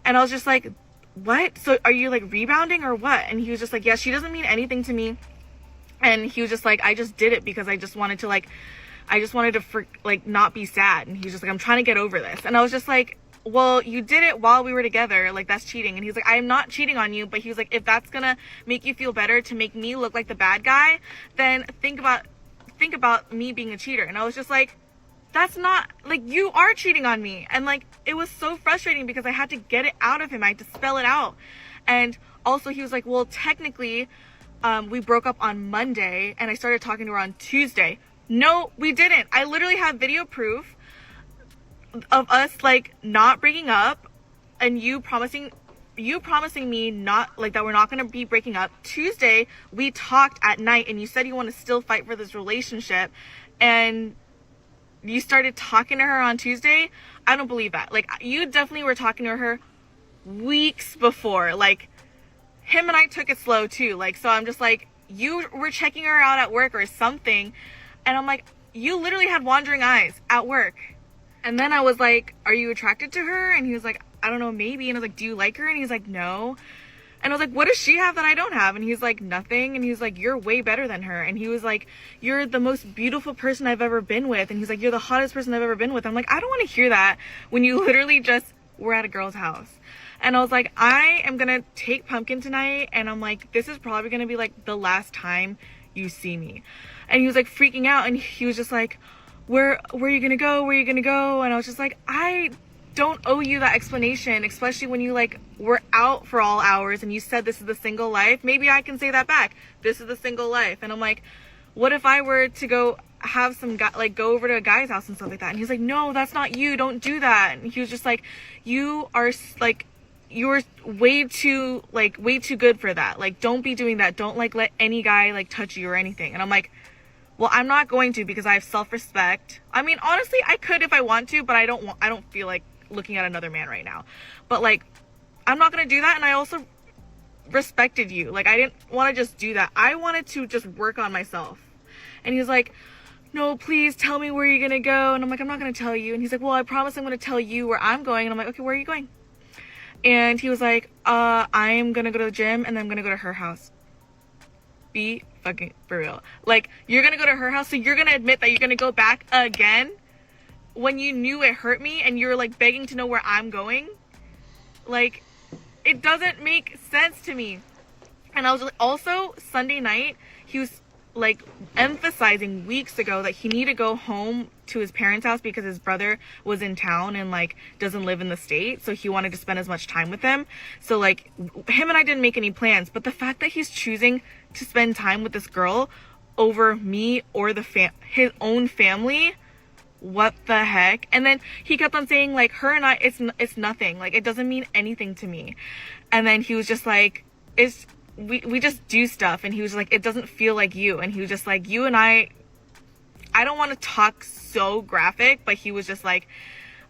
S2: And I was just like, what? So are you like rebounding or what? And he was just like, yeah, she doesn't mean anything to me. And he was just like, I just did it because I just wanted to not be sad. And he was just like, I'm trying to get over this. And I was just like, well, you did it while we were together. Like, that's cheating. And he's like, I'm not cheating on you. But he was like, if that's gonna make you feel better to make me look like the bad guy, then think about me being a cheater. And I was just like, that's not, like, you are cheating on me. And like, it was so frustrating because I had to get it out of him. I had to spell it out. And also he was like, well, technically, we broke up on Monday, and I started talking to her on Tuesday. No, we didn't. I literally have video proof of us like not breaking up, and you promising me not like that we're not going to be breaking up. Tuesday we talked at night, and you said you want to still fight for this relationship, and you started talking to her on Tuesday. I don't believe that. Like, you definitely were talking to her weeks before. Like, him and I took it slow too. Like, so I'm just like, you were checking her out at work or something, and I'm like, you literally had wandering eyes at work. And then I was like, are you attracted to her? And he was like, I don't know, maybe. And I was like, do you like her? And he's like, no. And I was like, what does she have that I don't have? And he's like, nothing. And he's like, you're way better than her. And he was like, you're the most beautiful person I've ever been with. And he's like, you're the hottest person I've ever been with. I'm like, I don't want to hear that when you literally just were at a girl's house. And I was like, I am going to take Pumpkin tonight. And I'm like, this is probably going to be like the last time you see me. And he was like freaking out. And he was just like, where are you going to go? Where are you going to go? And I was just like, I don't owe you that explanation, especially when you like were out for all hours and you said this is the single life. Maybe I can say that back. This is the single life. And I'm like, what if I were to go have some guy, like go over to a guy's house and stuff like that? And he's like, no, that's not you. Don't do that. And he was just like, you're way too good for that. Like, don't be doing that. Don't like let any guy like touch you or anything. And I'm like, well, I'm not going to, because I have self-respect. I mean, honestly, I could if I want to, but I don't feel like looking at another man right now. But like, I'm not going to do that. And I also respected you. Like, I didn't want to just do that. I wanted to just work on myself. And he's like, no, please tell me where you're going to go. And I'm like, I'm not going to tell you. And he's like, well, I promise I'm going to tell you where I'm going. And I'm like, okay, where are you going? And he was like, I'm going to go to the gym, and then I'm going to go to her house. Be fucking for real. Like, you're gonna go to her house, so you're gonna admit that you're gonna go back again when you knew it hurt me, and you're like begging to know where I'm going? Like, it doesn't make sense to me. And I was like, also Sunday night, he was like emphasizing weeks ago that he needed to go home to his parents' house because his brother was in town and like doesn't live in the state, so he wanted to spend as much time with them. So like him and I didn't make any plans, but the fact that he's choosing to spend time with this girl over me or his own family, what the heck? And then he kept on saying like, her and I, it's nothing, like it doesn't mean anything to me. And then he was just like, we just do stuff. And he was like, it doesn't feel like you. And he was just like, you and I don't want to talk so graphic, but he was just like,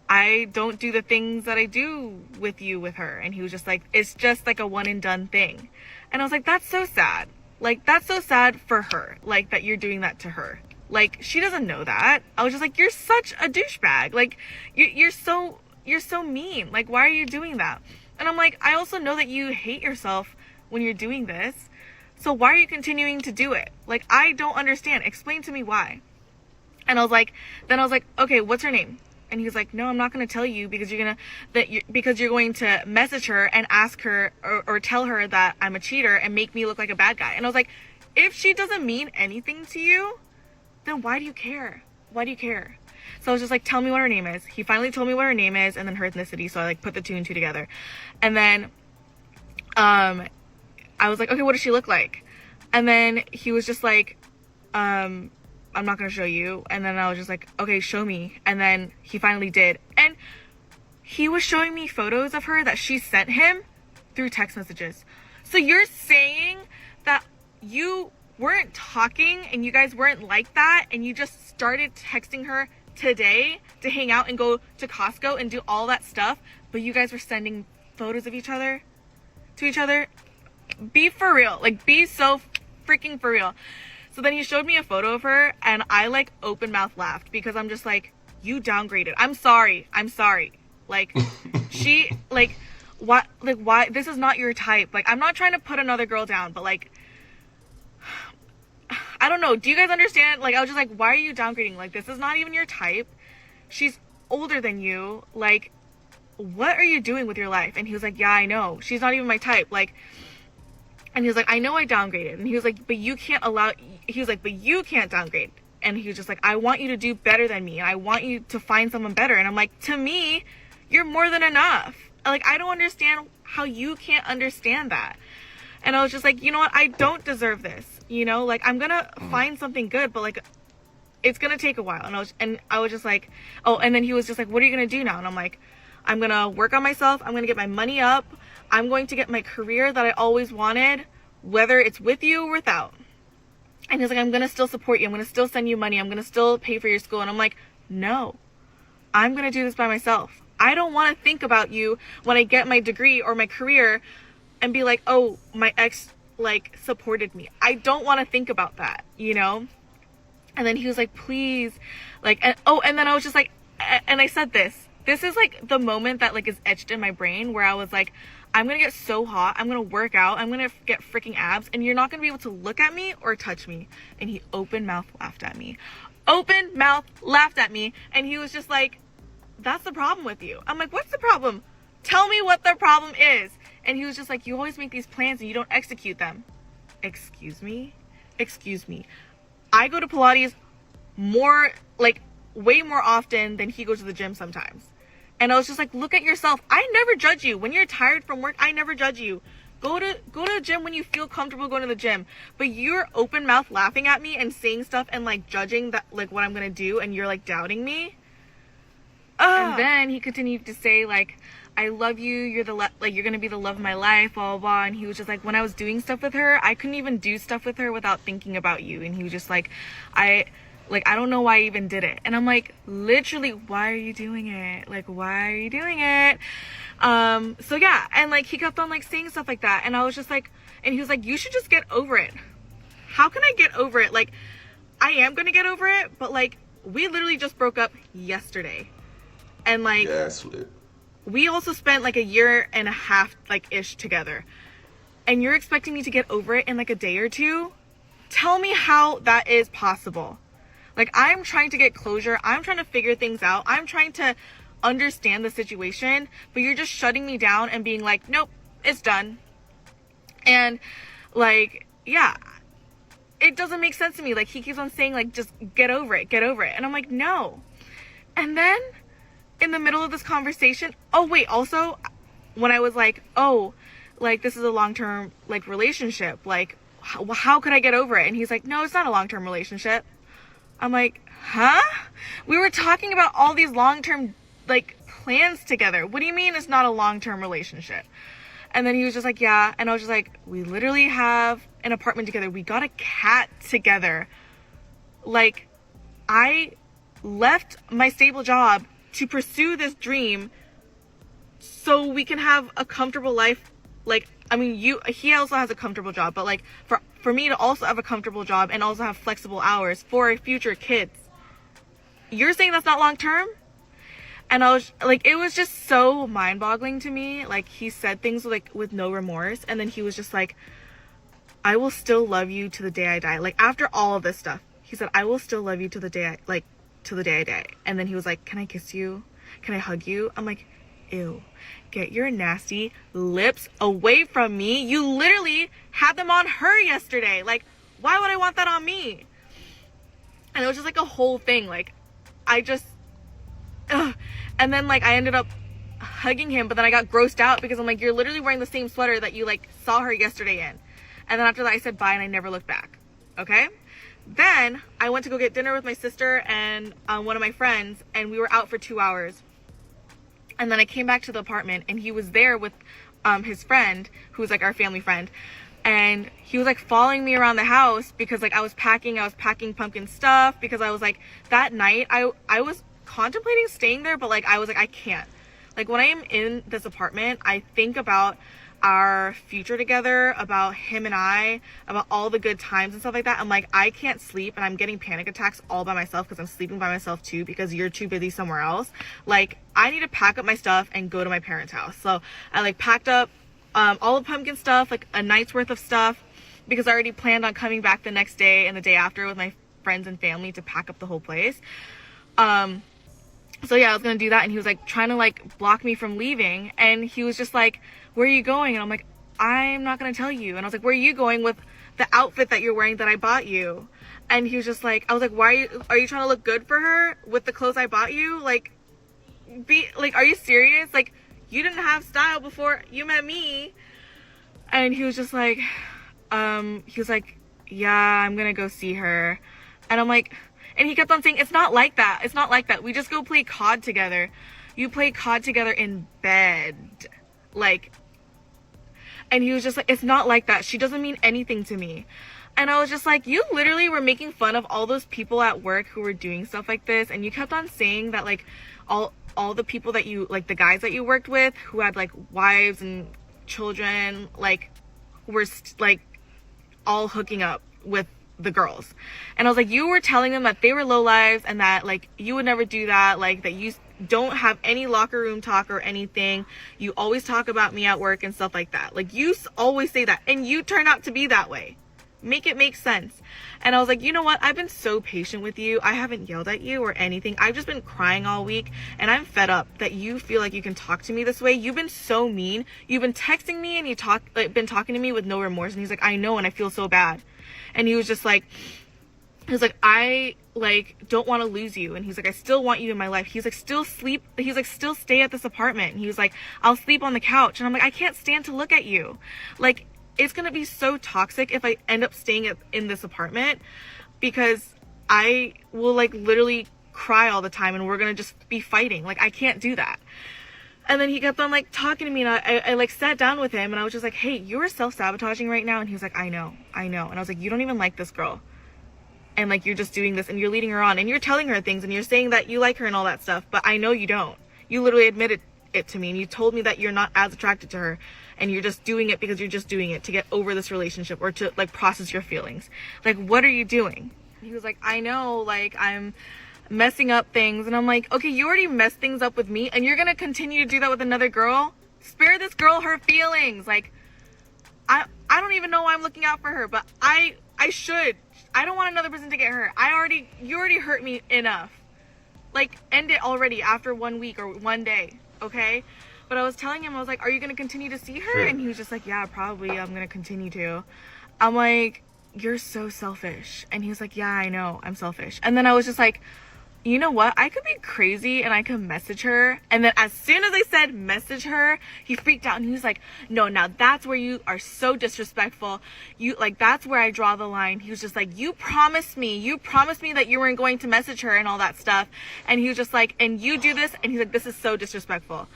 S2: I don't do the things that I do with you with her. And he was just like, it's just like a one and done thing. And I was like, that's so sad. Like, that's so sad for her, like that you're doing that to her. Like, she doesn't know that. I was just like, you're such a douchebag. Like, you're so mean. Like, why are you doing that? And I'm like, I also know that you hate yourself when you're doing this. So why are you continuing to do it? Like, I don't understand. Explain to me why. And I was like, okay, what's her name? And he was like, no, I'm not going to tell you because you're going to message her and ask her or tell her that I'm a cheater and make me look like a bad guy. And I was like, if she doesn't mean anything to you, then why do you care? Why do you care? So I was just like, tell me what her name is. He finally told me what her name is and then her ethnicity. So I like put the 2 and 2 together. And then, I was like, okay, what does she look like? And then he was just like, I'm not going to show you. And then I was just like, okay, show me. And then he finally did. And he was showing me photos of her that she sent him through text messages. So you're saying that you weren't talking and you guys weren't like that and you just started texting her today to hang out and go to Costco and do all that stuff, but you guys were sending photos of each other to each other? Be for real. Like, be so freaking for real. So then he showed me a photo of her and I like open mouth laughed because I'm just like, you downgraded. I'm sorry. Like, she, like, what, like, why? This is not your type. Like, I'm not trying to put another girl down, but like, I don't know. Do you guys understand? Like, I was just like, why are you downgrading? Like, this is not even your type. She's older than you. Like, what are you doing with your life? And he was like, yeah, I know. She's not even my type. Like, and he was like, I know I downgraded. And he was like, but you can't downgrade. And he was just like, I want you to do better than me. And I want you to find someone better. And I'm like, to me, you're more than enough. Like, I don't understand how you can't understand that. And I was just like, you know what? I don't deserve this. You know, like, I'm gonna find something good, but like, it's gonna take a while. And I was just like, oh, and then he was just like, what are you gonna do now? And I'm like, I'm gonna work on myself. I'm gonna get my money up. I'm going to get my career that I always wanted, whether it's with you or without. And he's like, I'm gonna still support you. I'm gonna still send you money. I'm gonna still pay for your school. And I'm like, no, I'm gonna do this by myself. I don't want to think about you when I get my degree or my career and be like, oh, my ex like supported me. I don't want to think about that, you know? And then he was like, please, like, and then I was just like, and I said this is like the moment that like is etched in my brain where I was like, I'm gonna get so hot, I'm gonna work out, I'm gonna get freaking abs, and you're not gonna be able to look at me or touch me. And he open mouth laughed at me, and he was just like, that's the problem with you. I'm like, what's the problem? Tell me what the problem is. And he was just like, you always make these plans and you don't execute them. Excuse me. I go to Pilates way more often than he goes to the gym sometimes. And I was just like, look at yourself. I never judge you. When you're tired from work, I never judge you. Go to the gym when you feel comfortable going to the gym. But you're open mouth laughing at me and saying stuff and like judging that, like, what I'm gonna do, and you're like doubting me. And then he continued to say like, I love you. You're you're gonna be the love of my life, blah, blah, blah. And he was just like, when I was doing stuff with her, I couldn't even do stuff with her without thinking about you. And he was just like, I don't know why I even did it. And I'm like, literally, why are you doing it? Like, why are you doing it? So yeah. And like, he kept on like saying stuff like that. And I was just like, and he was like, you should just get over it. How can I get over it? Like, I am gonna get over it, but like, we literally just broke up yesterday. And like,
S3: yeah, sweet.
S2: We also spent like a year and a half like ish together. And you're expecting me to get over it in like a day or two? Tell me how that is possible. Like, I'm trying to get closure. I'm trying to figure things out. I'm trying to understand the situation, but you're just shutting me down and being like, nope, it's done. And like, yeah, it doesn't make sense to me. Like, he keeps on saying, like, just get over it, get over it. And I'm like, no. And then in the middle of this conversation, oh wait, also when I was like, oh, like, this is a long-term, like, relationship, like, how could I get over it? And he's like, no, it's not a long-term relationship. I'm like, huh? We were talking about all these long-term, like, plans together. What do you mean it's not a long-term relationship? And then he was just like, yeah. And I was just like, we literally have an apartment together. We got a cat together. Like, I left my stable job to pursue this dream so we can have a comfortable life. Like, I mean, he also has a comfortable job, but like, for me to also have a comfortable job and also have flexible hours for our future kids. You're saying that's not long term? And I was like, it was just so mind-boggling to me. Like, he said things like with no remorse, and then he was just like, I will still love you to the day I die. Like, after all of this stuff, he said, I will still love you to the day I die. And then he was like, can I kiss you? Can I hug you? I'm like, ew, get your nasty lips away from me. You literally had them on her yesterday. Like, why would I want that on me? And it was just like a whole thing. Like, I just, ugh. And then like I ended up hugging him, but then I got grossed out because I'm like, you're literally wearing the same sweater that you like saw her yesterday in. And then after that I said bye and I never looked back. Okay? Then I went to go get dinner with my sister and one of my friends, and we were out for 2 hours. And then I came back to the apartment and he was there with his friend, who's like our family friend. And he was like following me around the house because like I was packing pumpkin stuff, because I was like, that night I was contemplating staying there, but like I was like, I can't. Like, when I am in this apartment, I think about our future together, about him and I, about all the good times and stuff like that. I'm like, I can't sleep, and I'm getting panic attacks all by myself because I'm sleeping by myself too, because you're too busy somewhere else. Like, I need to pack up my stuff and go to my parents' house. So I like packed up all the pumpkin stuff, like a night's worth of stuff, because I already planned on coming back the next day and the day after with my friends and family to pack up the whole place. So yeah, I was gonna do that, and he was like trying to like block me from leaving, and he was just like, where are you going? And I'm like, I'm not gonna tell you. And I was like, where are you going with the outfit that you're wearing that I bought you? And he was just like, I was like, why are you trying to look good for her with the clothes I bought you? Like, are you serious? Like, you didn't have style before you met me. And he was just like, yeah, I'm gonna go see her. And I'm like, and he kept on saying, it's not like that. It's not like that. We just go play COD together. You play COD together in bed. Like, and he was just like, it's not like that. She doesn't mean anything to me. And I was just like, you literally were making fun of all those people at work who were doing stuff like this. And you kept on saying that, like, all the people that you, like, the guys that you worked with who had, like, wives and children, like, were, like, all hooking up with the girls. And I was like, you were telling them that they were lowlives and that, like, you would never do that, like, that you don't have any locker room talk or anything. You always talk about me at work and stuff like that. Like, you always say that, and you turn out to be that way. Make it make sense. And I was like, you know what? I've been so patient with you. I haven't yelled at you or anything. I've just been crying all week, and I'm fed up that you feel like you can talk to me this way. You've been so mean. You've been texting me and been talking to me with no remorse. And he's like, I know, and I feel so bad. And he was just like, I, like, don't want to lose you. And he's like, I still want you in my life. He's like, still stay at this apartment. And he was like, I'll sleep on the couch. And I'm like, I can't stand to look at you. Like, it's going to be so toxic if I end up staying in this apartment, because I will, like, literally cry all the time and we're going to just be fighting. Like, I can't do that. And then he kept on, like, talking to me, and I like sat down with him, and I was just like, hey, you're self-sabotaging right now. And he was like, I know. And I was like, you don't even like this girl. And, like, you're just doing this, and you're leading her on, and you're telling her things, and you're saying that you like her and all that stuff, but I know you don't. You literally admitted it to me, and you told me that you're not as attracted to her, and you're just doing it because you're just doing it to get over this relationship or to, like, process your feelings. Like, what are you doing? And he was like, I know, like, I'm messing up things. And I'm like, okay, you already messed things up with me, and you're gonna continue to do that with another girl? Spare this girl her feelings. Like, I don't even know why I'm looking out for her, but I should. I don't want another person to get hurt. You already hurt me enough. Like, end it already after 1 week or 1 day, okay? But I was telling him, I was like, are you gonna continue to see her? And he was just like, yeah, probably, I'm gonna continue to. I'm like, you're so selfish. And he was like, yeah, I know, I'm selfish. And then I was just like, you know what? I could be crazy and I could message her. And then as soon as I said message her, he freaked out and he was like, no, now that's where you are so disrespectful. You like, that's where I draw the line. He was just like, you promised me that you weren't going to message her and all that stuff. And he was just like, and you do this. And he's like, this is so disrespectful.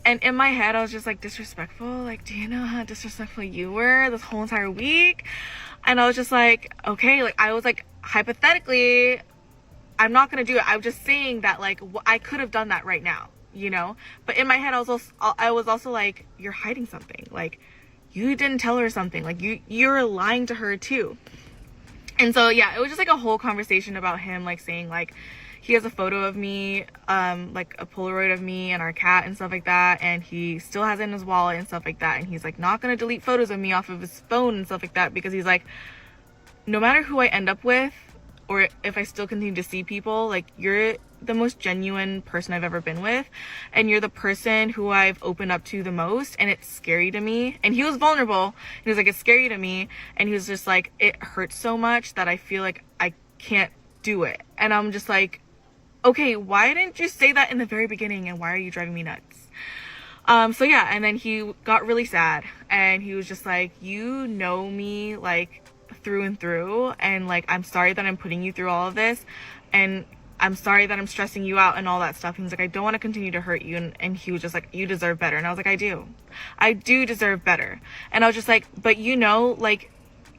S2: And in my head, I was just like, disrespectful? Like, do you know how disrespectful you were this whole entire week? And I was just like, okay, like, I was like, hypothetically, I'm not going to do it. I'm just saying that, like, I could have done that right now, you know? But in my head, I was also like, you're hiding something. Like, you didn't tell her something. Like, you're lying to her too. And so, yeah, it was just like a whole conversation about him, like, saying, like, he has a photo of me, like a Polaroid of me and our cat and stuff like that. And he still has it in his wallet and stuff like that. And he's like, not going to delete photos of me off of his phone and stuff like that, because he's like, no matter who I end up with, or if I still continue to see people, like, you're the most genuine person I've ever been with. And you're the person who I've opened up to the most. And it's scary to me. And he was vulnerable. He was like, it's scary to me. And he was just like, it hurts so much that I feel like I can't do it. And I'm just like, okay, why didn't you say that in the very beginning? And why are you driving me nuts? So yeah, and then he got really sad. And he was just like, you know me, like, through and through, and like, I'm sorry that I'm putting you through all of this, and I'm sorry that I'm stressing you out and all that stuff. And he's like, I don't want to continue to hurt you. And he was just like, you deserve better. And I was like, I do deserve better. And I was just like, but you know, like,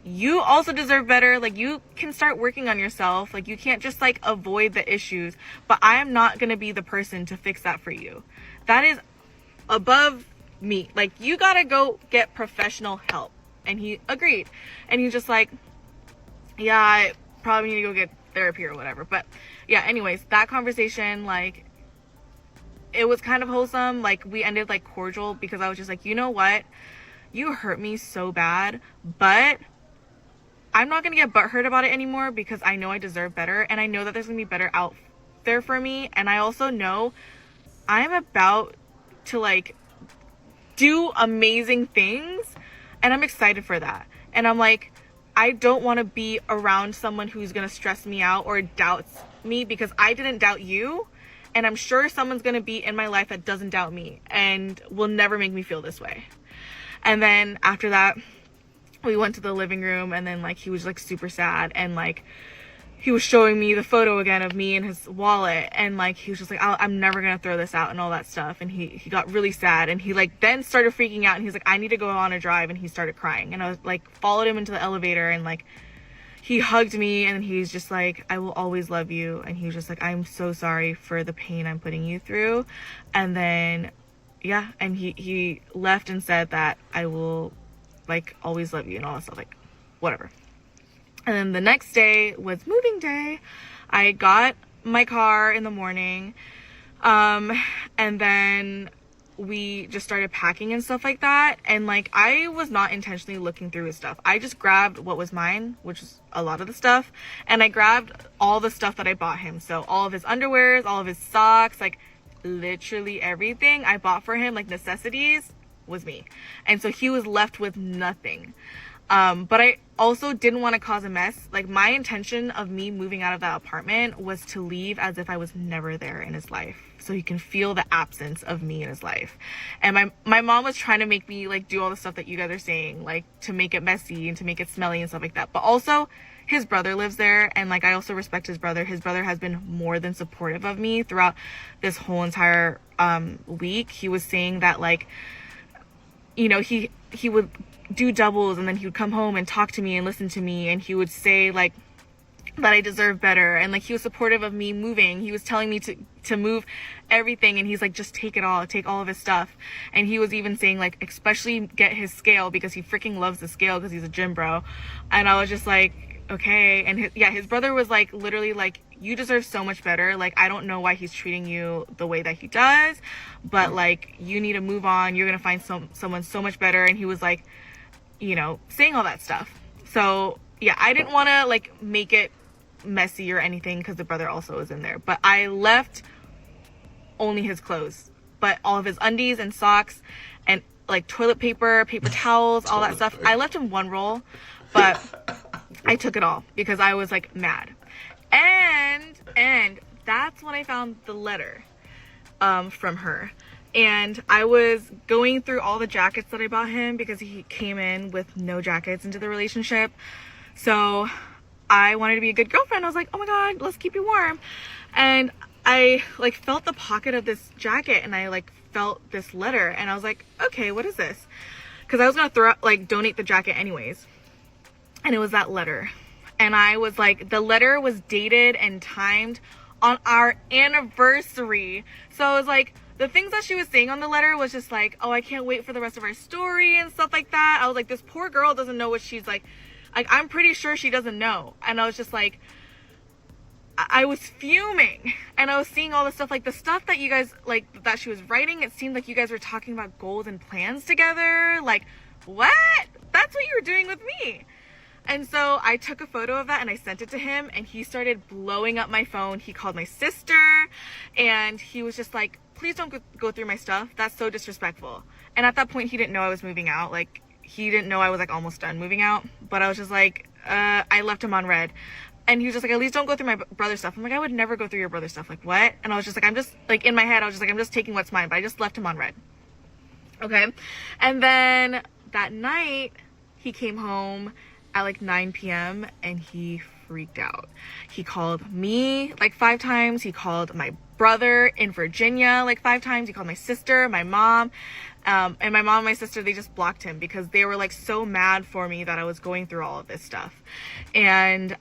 S2: you also deserve better. Like, you can start working on yourself. Like, you can't just like avoid the issues, but I am not going to be the person to fix that for you. That is above me. Like, you got to go get professional help. And he agreed. And he's just like, yeah, I probably need to go get therapy or whatever. But yeah, anyways, that conversation, like, it was kind of wholesome. Like, we ended like cordial, because I was just like, you know what? You hurt me so bad, but I'm not going to get butthurt about it anymore, because I know I deserve better. And I know that there's going to be better out there for me. And I also know I'm about to like do amazing things. And I'm excited for that. And I'm like, I don't want to be around someone who's going to stress me out or doubts me, because I didn't doubt you. And I'm sure someone's going to be in my life that doesn't doubt me and will never make me feel this way. And then after that, we went to the living room, and then like, he was like super sad, and like, he was showing me the photo again of me in his wallet, and like, he was just like, I'm never gonna throw this out and all that stuff. And he got really sad, and he like then started freaking out, and he's like, I need to go on a drive. And he started crying, and I was like, followed him into the elevator, and like, he hugged me, and he's just like, I will always love you. And he was just like, I'm so sorry for the pain I'm putting you through. And then yeah, and he left and said that I will like always love you and all that stuff, like whatever. And then the next day was moving day. I got my car in the morning. And then we just started packing and stuff like that. And like, I was not intentionally looking through his stuff. I just grabbed what was mine, which is a lot of the stuff. And I grabbed all the stuff that I bought him. So all of his underwears, all of his socks, like literally everything I bought for him, like necessities, was me. And so he was left with nothing. But I also didn't want to cause a mess. Like, my intention of me moving out of that apartment was to leave as if I was never there in his life, so he can feel the absence of me in his life. And my mom was trying to make me like do all the stuff that you guys are saying, like to make it messy and to make it smelly and stuff like that. But also, his brother lives there, and like, I also respect his brother. His brother has been more than supportive of me throughout this whole entire week. He was saying that, like, you know, he would do doubles, and then he would come home and talk to me and listen to me, and he would say like that I deserve better, and like, he was supportive of me moving. He was telling me to move everything, and he's like, just take it all, take all of his stuff. And he was even saying like, especially get his scale, because he freaking loves the scale, because he's a gym bro. And I was just like, okay. And his brother was like, literally like, you deserve so much better. Like, I don't know why he's treating you the way that he does, but like, you need to move on. You're gonna find someone so much better. And he was like, you know, saying all that stuff. So yeah, I didn't want to like make it messy or anything, because the brother also was in there. But I left only his clothes, but all of his undies and socks and like toilet paper, paper towels, all that stuff, I left him one roll. But I took it all because I was like mad. And that's when I found the letter from her. And I was going through all the jackets that I bought him because he came in with no jackets into the relationship. So I wanted to be a good girlfriend. I was like, oh my God, let's keep you warm. And I like felt the pocket of this jacket and I like felt this letter and I was like, okay, what is this? Because I was gonna donate the jacket anyways. And it was that letter. And I was like, the letter was dated and timed on our anniversary. So I was like, the things that she was saying on the letter was just like, oh, I can't wait for the rest of our story and stuff like that. I was like, this poor girl doesn't know what she's like I'm pretty sure she doesn't know. And I was just like, I was fuming. And I was seeing all the stuff, like the stuff that you guys, like that she was writing, it seemed like you guys were talking about goals and plans together. Like, what? That's what you were doing with me. And so I took a photo of that and I sent it to him and he started blowing up my phone. He called my sister and he was just like, please don't go through my stuff. That's so disrespectful. And at that point, he didn't know I was moving out. Like, he didn't know I was like almost done moving out. But I was just like, I left him on red. And he was just like, at least don't go through my brother's stuff. I'm like, I would never go through your brother's stuff. Like, what? And I was just like, I'm just like in my head, I was just like, I'm just taking what's mine. But I just left him on red. Okay. And then that night, he came home at like 9 p.m. and he freaked out. He called me like 5 times. He called my brother in Virginia like 5 times. He called my sister, my mom. And my mom and my sister, they just blocked him because they were like so mad for me that I was going through all of this stuff. And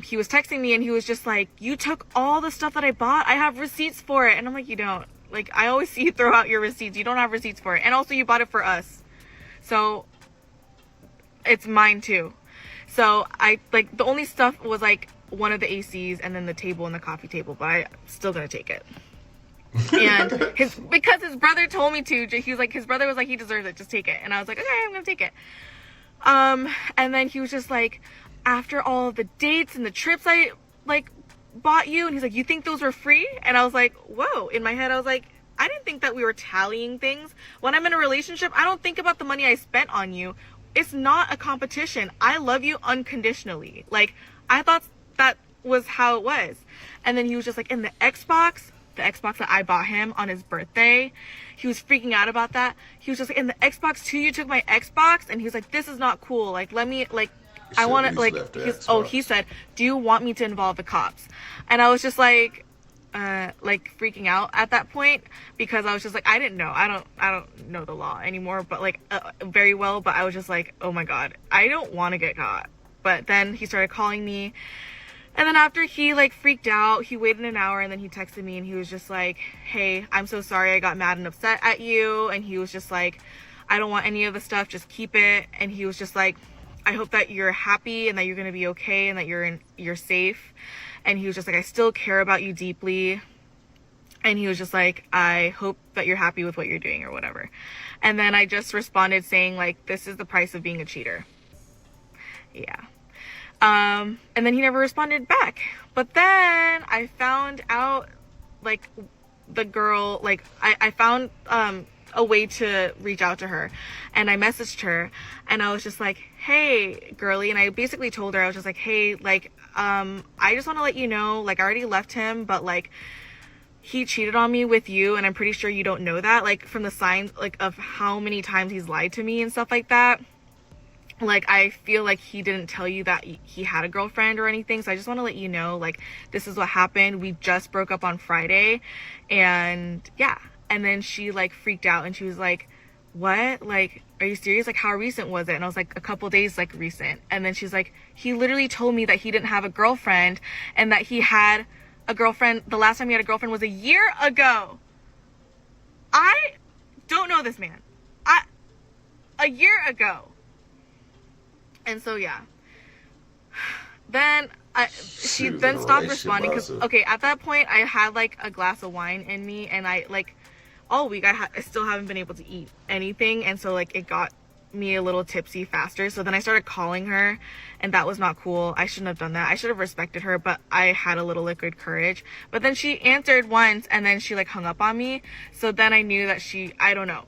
S2: he was texting me and he was just like, you took all the stuff that I bought. I have receipts for it. And I'm like, you don't. Like, I always see you throw out your receipts. You don't have receipts for it. And also you bought it for us. So it's mine too. So I like the only stuff was like one of the ACs and then the table and the coffee table, but I'm still gonna take it. And because his brother told me to, he was like, his brother was like, he deserves it, just take it. And I was like, okay, I'm gonna take it. And then he was just like, after all of the dates and the trips I like bought you, and he's like, you think those were free? And I was like, whoa. In my head I was like, I didn't think that we were tallying things. When I'm in a relationship, I don't think about the money I spent on you. It's not a competition. I love you unconditionally. Like, I thought that was how it was. And then he was just like, in the Xbox that I bought him on his birthday, he was freaking out about that. He was just like, in the Xbox too, you took my Xbox? And he was like, this is not cool. Like, let me, like, I want to, like, he said, do you want me to involve the cops? And I was just like freaking out at that point because I was just like, I didn't know. I don't know the law anymore, but like very well. But I was just like, oh my God, I don't want to get caught. But then he started calling me. And then after he like freaked out, he waited an hour and then he texted me and he was just like, hey, I'm so sorry. I got mad and upset at you. And he was just like, I don't want any of the stuff. Just keep it. And he was just like, I hope that you're happy and that you're going to be okay and that you're safe. And he was just like, I still care about you deeply. And he was just like, I hope that you're happy with what you're doing or whatever. And then I just responded saying like, this is the price of being a cheater. Yeah. And then he never responded back. But then I found out like the girl, like I found a way to reach out to her, and I messaged her and I was just like, hey girly, and I basically told her, I was just like, hey, like I just want to let you know, like I already left him, but like he cheated on me with you and I'm pretty sure you don't know that, like from the signs like of how many times he's lied to me and stuff like that. Like, I feel like he didn't tell you that he had a girlfriend or anything. So I just want to let you know, like, this is what happened. We just broke up on Friday. And yeah. And then she like freaked out and she was like, what? Like, are you serious? Like, how recent was it? And I was like, a couple days like recent. And then she's like, he literally told me that he didn't have a girlfriend and that he had a girlfriend. The last time he had a girlfriend was a year ago. I don't know this man. A year ago. And so yeah, then she then stopped responding because okay, at that point I had like a glass of wine in me and I like all week I still haven't been able to eat anything, and so like it got me a little tipsy faster. So then I started calling her and that was not cool. I shouldn't have done that. I should have respected her, but I had a little liquid courage. But then she answered once and then she like hung up on me. So then I knew that I don't know.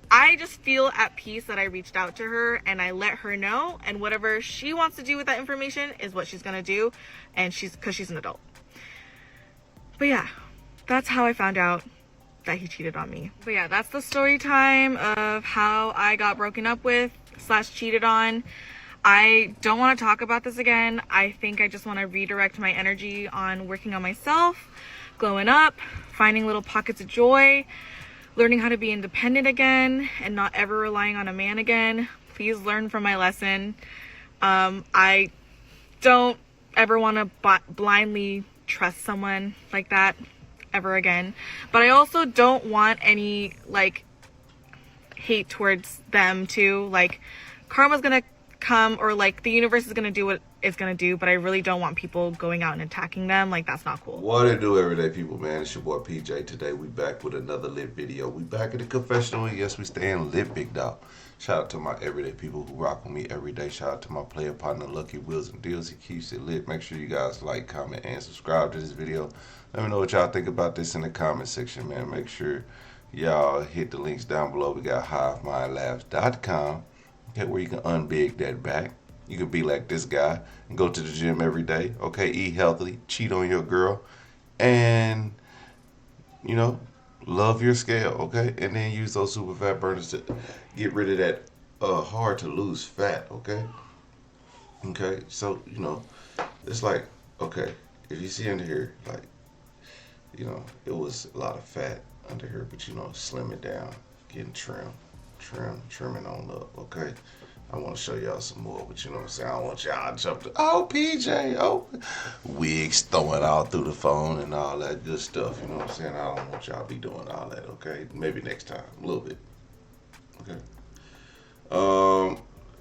S2: I just feel at peace that I reached out to her and I let her know, and whatever she wants to do with that information is what she's gonna do, and because she's an adult. But yeah, that's how I found out that he cheated on me. But yeah, that's the story time of how I got broken up with / cheated on. I don't want to talk about this again. I think I just want to redirect my energy on working on myself, glowing up, finding little pockets of joy, learning how to be independent again and not ever relying on a man again. Please learn from my lesson. I don't ever want to blindly trust someone like that ever again. But I also don't want any like hate towards them too. Like, karma's gonna come, or like the universe is gonna do what it's gonna do, but I really don't want people going out and attacking them. Like, that's not cool.
S3: What it do, everyday people, man? It's your boy PJ. Today we back with another lit video. We back at the confessional. Yes, we staying lit, big dog. Shout out to my everyday people who rock with me every day. Shout out to my player partner Lucky Wheels and Deals. He keeps it lit. Make sure you guys like, comment, and subscribe to this video. Let me know what y'all think about this in the comment section, man. Make sure y'all hit the links down below. We got HiveMindLabs.com, okay, where you can unbig that back. You can be like this guy and go to the gym every day, okay? Eat healthy, cheat on your girl, and, you know, love your scale, okay? And then use those super fat burners to get rid of that hard to lose fat, okay? Okay, so, you know, it's like, okay, if you see under here, like, you know, it was a lot of fat under here, but, you know, slim it down, getting trimming on up, okay? I want to show y'all some more, but you know what I'm saying? I don't want y'all to jump to, oh, PJ, oh, wigs throwing out through the phone and all that good stuff, you know what I'm saying? I don't want y'all to be doing all that, okay? Maybe next time, a little bit, okay?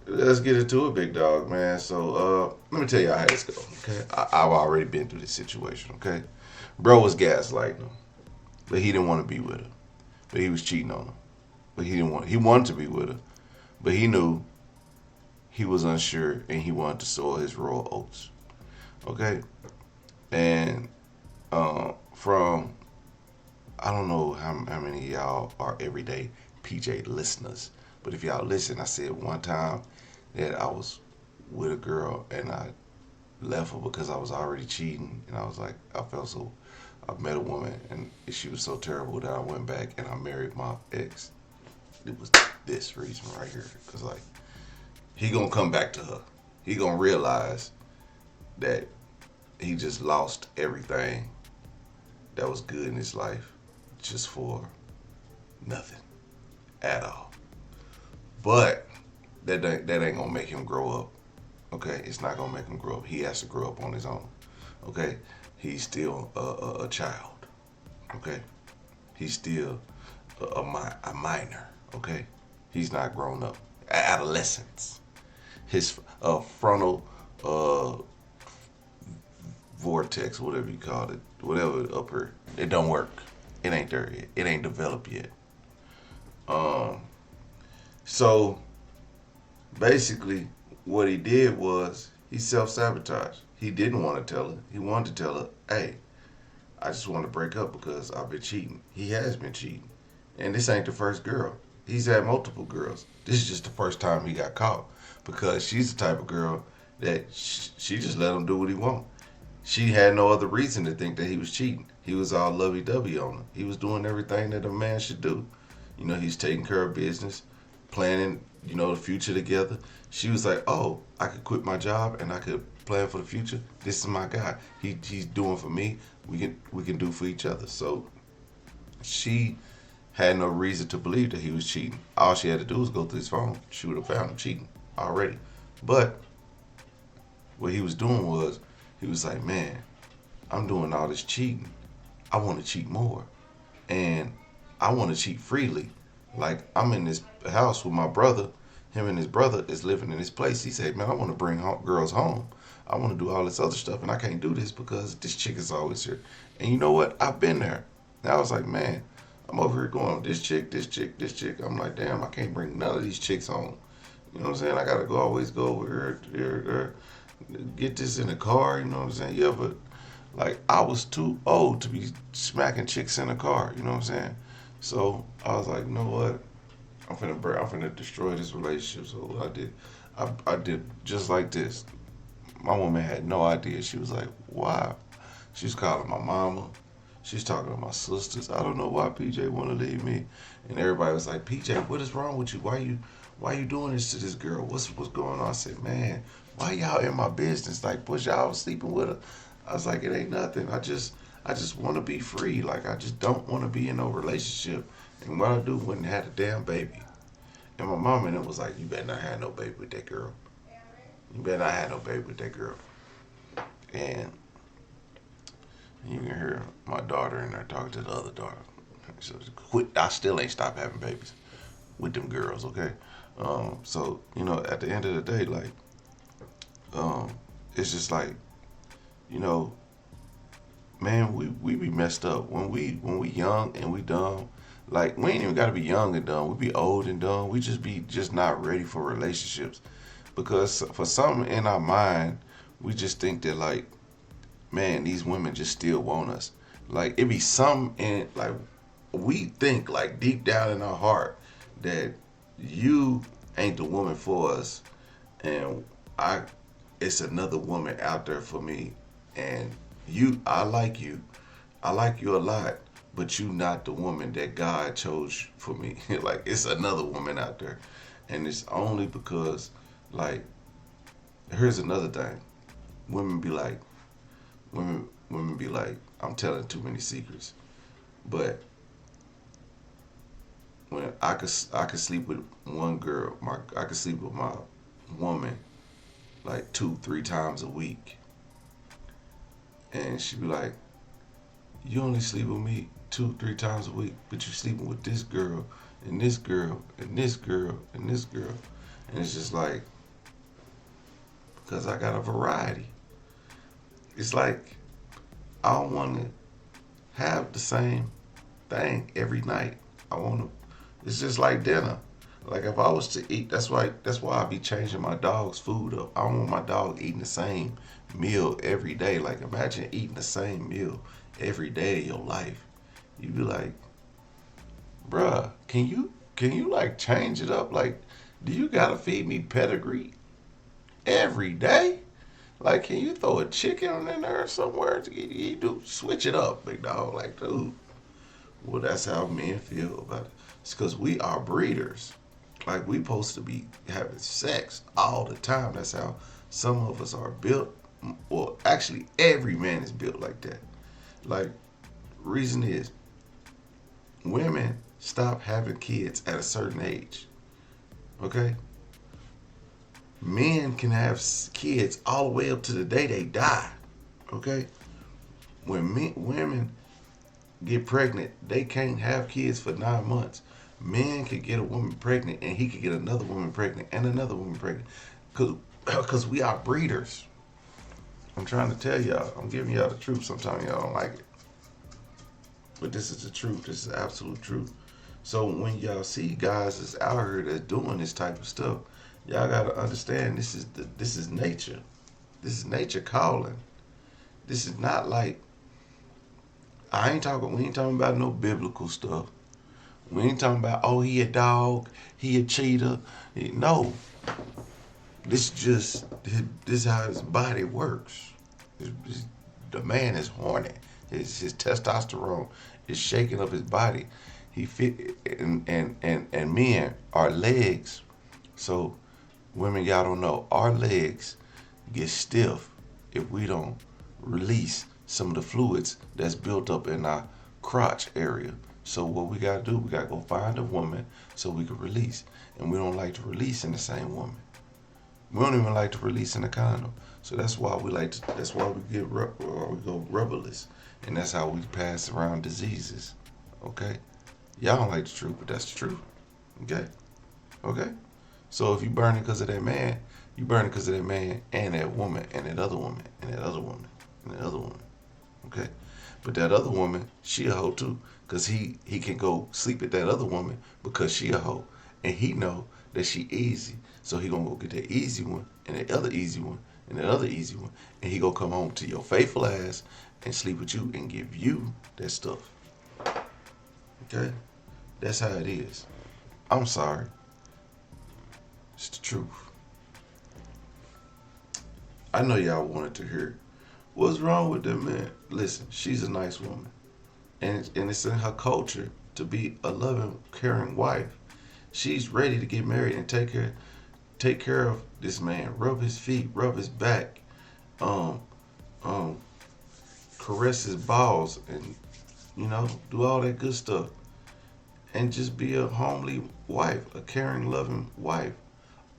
S3: Let's get into it, big dog, man. So, let me tell y'all how this go, okay? I've already been through this situation, okay? Bro was gaslighting him, but he didn't want to be with her. But he was cheating on her. But he wanted to be with her, but he knew he was unsure and he wanted to sow his royal oats. Okay? And from, I don't know how many of y'all are everyday PJ listeners, but if y'all listen, I said one time that I was with a girl and I left her because I was already cheating, and I was like, I met a woman and she was so terrible that I went back and I married my ex. It was this reason right here, because like, he gonna come back to her. He gonna realize that he just lost everything that was good in his life just for nothing at all. But that ain't gonna make him grow up. Okay, it's not gonna make him grow up. He has to grow up on his own. Okay, he's still a child. Okay, he's still a minor. Okay, he's not grown up. Adolescence. His frontal vortex, whatever you call it, whatever up here, it don't work. It ain't there yet. It ain't developed yet. So basically what he did was he self-sabotaged. He didn't want to tell her. He wanted to tell her, hey, I just want to break up because I've been cheating. He has been cheating. And this ain't the first girl. He's had multiple girls. This is just the first time he got caught, because she's the type of girl that she just let him do what he want. She had no other reason to think that he was cheating. He was all lovey-dovey on her. He was doing everything that a man should do. You know, he's taking care of business, planning, you know, the future together. She was like, oh, I could quit my job and I could plan for the future. This is my guy. He's doing for me. We can do for each other. So she had no reason to believe that he was cheating. All she had to do was go through his phone. She would have found him cheating already. But what he was doing was, he was like, man, I'm doing all this cheating. I want to cheat more. And I want to cheat freely. Like, I'm in this house with my brother. Him and his brother is living in this place. He said, man, I want to bring girls home. I want to do all this other stuff. And I can't do this because this chick is always here. And you know what? I've been there. And I was like, man, I'm over here going, this chick. I'm like, damn, I can't bring none of these chicks home. You know what I'm saying? I got to always go over here, get this in the car, you know what I'm saying? Yeah, but like, I was too old to be smacking chicks in the car, you know what I'm saying? So I was like, you know what? I'm finna destroy this relationship. So what I did just like this. My woman had no idea. She was like, wow. She's calling my mama. She's talking to my sisters. I don't know why PJ want to leave me. And everybody was like, PJ, what is wrong with you? Why you doing this to this girl? What's going on? I said, man, why y'all in my business? Like, was y'all sleeping with her? I was like, it ain't nothing. I just want to be free. Like, I just don't want to be in no relationship. And what I do when I had a damn baby. And my mom and it was like, you better not have no baby with that girl. You better not have no baby with that girl. And you can hear my daughter in there talking to the other daughter. So quit. I still ain't stopped having babies with them girls, okay? So, at the end of the day, like, it's just like, you know, man, we be messed up. When we young and we dumb, like, we ain't even gotta be young and dumb. We be old and dumb. We just be not ready for relationships. Because for something in our mind, we just think that, like, man, these women just still want us. Like, it be something in, like, we think, like, deep down in our heart that you ain't the woman for us, and it's another woman out there for me, and I like you a lot, but you not the woman that God chose for me. Like, it's another woman out there, and it's only because, like, here's another thing. Women be like, I'm telling too many secrets. But when I could sleep with one girl, I could sleep with my woman like 2-3 times a week. And she'd be like, you only sleep with me 2-3 times a week, but you sleeping with this girl and this girl and this girl and this girl. And it's just like, because I got a variety. It's like, I don't want to have the same thing every night. It's just like dinner. Like, if I was to eat, that's why I be changing my dog's food up. I don't want my dog eating the same meal every day. Like, imagine eating the same meal every day of your life. You'd be like, bruh, can you like change it up? Like, do you gotta feed me pedigree every day? Like, can you throw a chicken in there somewhere? You do switch it up, big dog. Like, dude. Well, that's how men feel about it. It's because we are breeders. Like, we supposed to be having sex all the time. That's how some of us are built. Well, actually, every man is built like that. Like, reason is, women stop having kids at a certain age. Okay? Men can have kids all the way up to the day they die. Okay? When women get pregnant, they can't have kids for 9 months. Men can get a woman pregnant, and he can get another woman pregnant and another woman pregnant. Because we are breeders. I'm trying to tell y'all. I'm giving y'all the truth. Sometimes y'all don't like it. But this is the truth. This is the absolute truth. So when y'all see guys that's out here that's doing this type of stuff, y'all gotta understand this is nature. This is nature calling. This is not like, we ain't talking about no biblical stuff. We ain't talking about, oh, he a dog, he a cheater. No. This is how his body works. The man is horny. His testosterone is shaking up his body. And men are legs. So women, y'all don't know, our legs get stiff if we don't release some of the fluids that's built up in our crotch area. So what we gotta do, we gotta go find a woman so we can release. And we don't like to release in the same woman. We don't even like to release in a condom. So that's why we go rubberless. And that's how we pass around diseases. Okay? Y'all don't like the truth, but that's the truth. Okay? Okay? So if you burning because of that man, you burning because of that man and that woman and that other woman and that other woman and that other woman. Okay? But that other woman, she a hoe too. Because he can go sleep with that other woman because she a hoe. And he know that she easy. So he gonna go get that easy one and that other easy one and that other easy one. And he gonna come home to your faithful ass and sleep with you and give you that stuff. Okay? That's how it is. I'm sorry. It's the truth. I know y'all wanted to hear what's wrong with that man. Listen, she's a nice woman, and it's in her culture to be a loving, caring wife. She's ready to get married and take care of this man, rub his feet, rub his back, um, um, caress his balls, and do all that good stuff, and just be a homely wife, a caring, loving wife,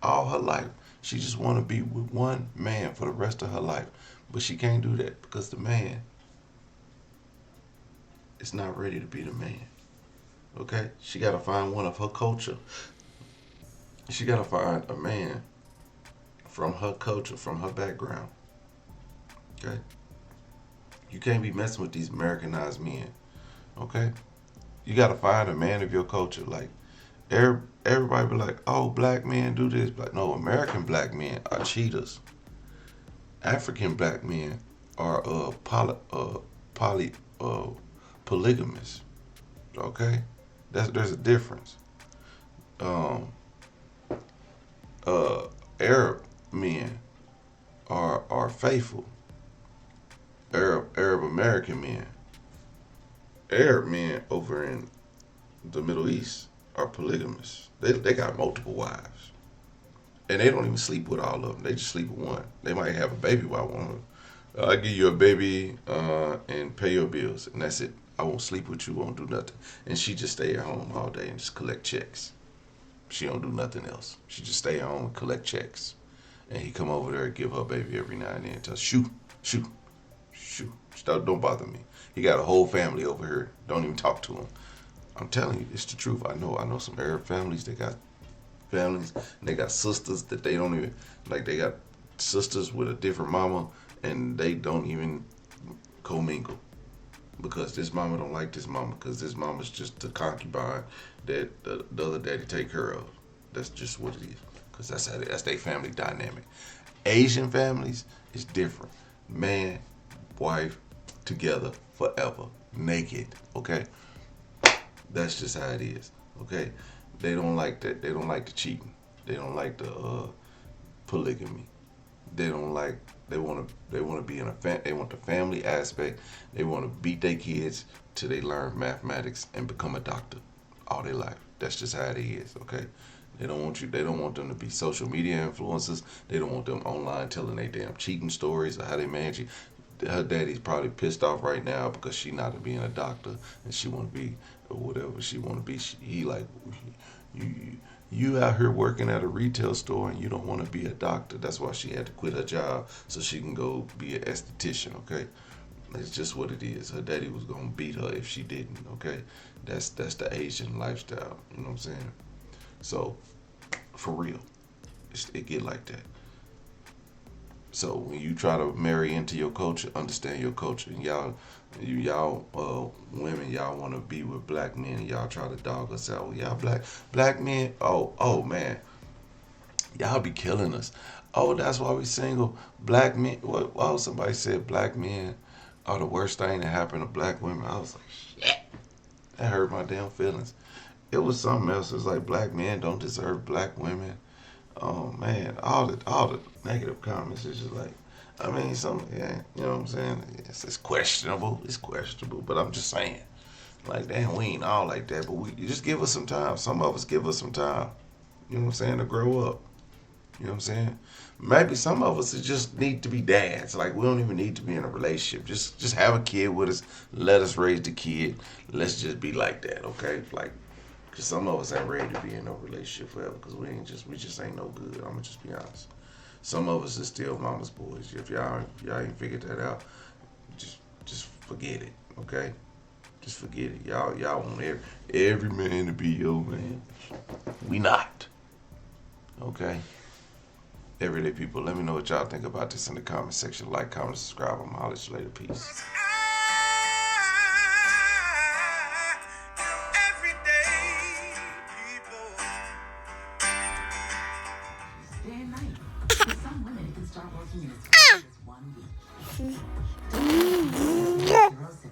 S3: all her life. She just want to be with one man for the rest of her life, but she can't do that because the man is not ready to be the man. Okay, she got to find one of her culture. She got to find a man from her culture, from her background. Okay, you can't be messing with these Americanized men. Okay, you got to find a man of your culture. Like everybody be like, oh, black men do this. But no, American black men are cheaters. African black men are poly polygamous. Okay, there's a difference. Um, Arab men are faithful. Arab American men, Arab men over in the Middle East are polygamous. They got multiple wives, and they don't even sleep with all of them. They just sleep with one. They might have a baby while one. I give you a baby and pay your bills, and that's it. I won't sleep with you. Won't do nothing. And she just stay at home all day and just collect checks. She don't do nothing else. She just stay at home and collect checks. And he come over there and give her a baby every now and then. Tell her, shoot, shoot, shoot. Don't bother me. He got a whole family over here. Don't even talk to him. I'm telling you, it's the truth. I know some Arab families. They got families. And they got sisters that they don't even like. They got sisters with a different mama, and they don't even commingle because this mama don't like this mama because this mama's just the concubine that the other daddy take care of. That's just what it is because that's their family dynamic. Asian families is different. Man, wife, together forever, naked. Okay, that's just how it is. Okay, they don't like that. They don't like the cheating. They don't like the polygamy. They don't like. They want to be in a they want the family aspect. They want to beat their kids till they learn mathematics and become a doctor all their life. That's just how it is. Okay. They don't want you. They don't want them to be social media influencers. They don't want them online telling they damn cheating stories or how they manage it. Her daddy's probably pissed off right now because she not being a doctor and she want to be or whatever she want to be. He like you out here working at a retail store and you don't want to be a doctor. That's why she had to quit her job so she can go be an esthetician. Okay, it's just what it is. Her daddy was gonna beat her if she didn't. Okay, that's the Asian lifestyle. You know what I'm saying? So for real, it get like that. So when you try to marry into your culture, understand your culture. And y'all women, y'all want to be with black men, and y'all try to dog us out. Well, y'all black men. Oh man, y'all be killing us. Oh, that's why we single. Black men. Well, somebody said black men are the worst thing that happened to black women. I was like, shit. That hurt my damn feelings. It was something else. It's like black men don't deserve black women. Oh man, all the negative comments is just like, I mean, yeah, you know what I'm saying? It's questionable. It's questionable, but I'm just saying, like, damn, we ain't all like that, but you just give us some time. Some of us give us some time. You know what I'm saying? To grow up. You know what I'm saying? Maybe some of us just need to be dads. Like, we don't even need to be in a relationship. Just have a kid with us. Let us raise the kid. Let's just be like that, okay? Like, cause some of us ain't ready to be in no relationship forever. Cause we just ain't no good. I'ma just be honest. Some of us is still mama's boys. If y'all ain't figured that out, just forget it, okay? Just forget it. Y'all want every man to be your man. We not, okay? Everyday people, let me know what y'all think about this in the comment section. Like, comment, subscribe. I'm holler at you later. Peace.
S1: Day and night. For some women, it can start working in as fast as 1 week.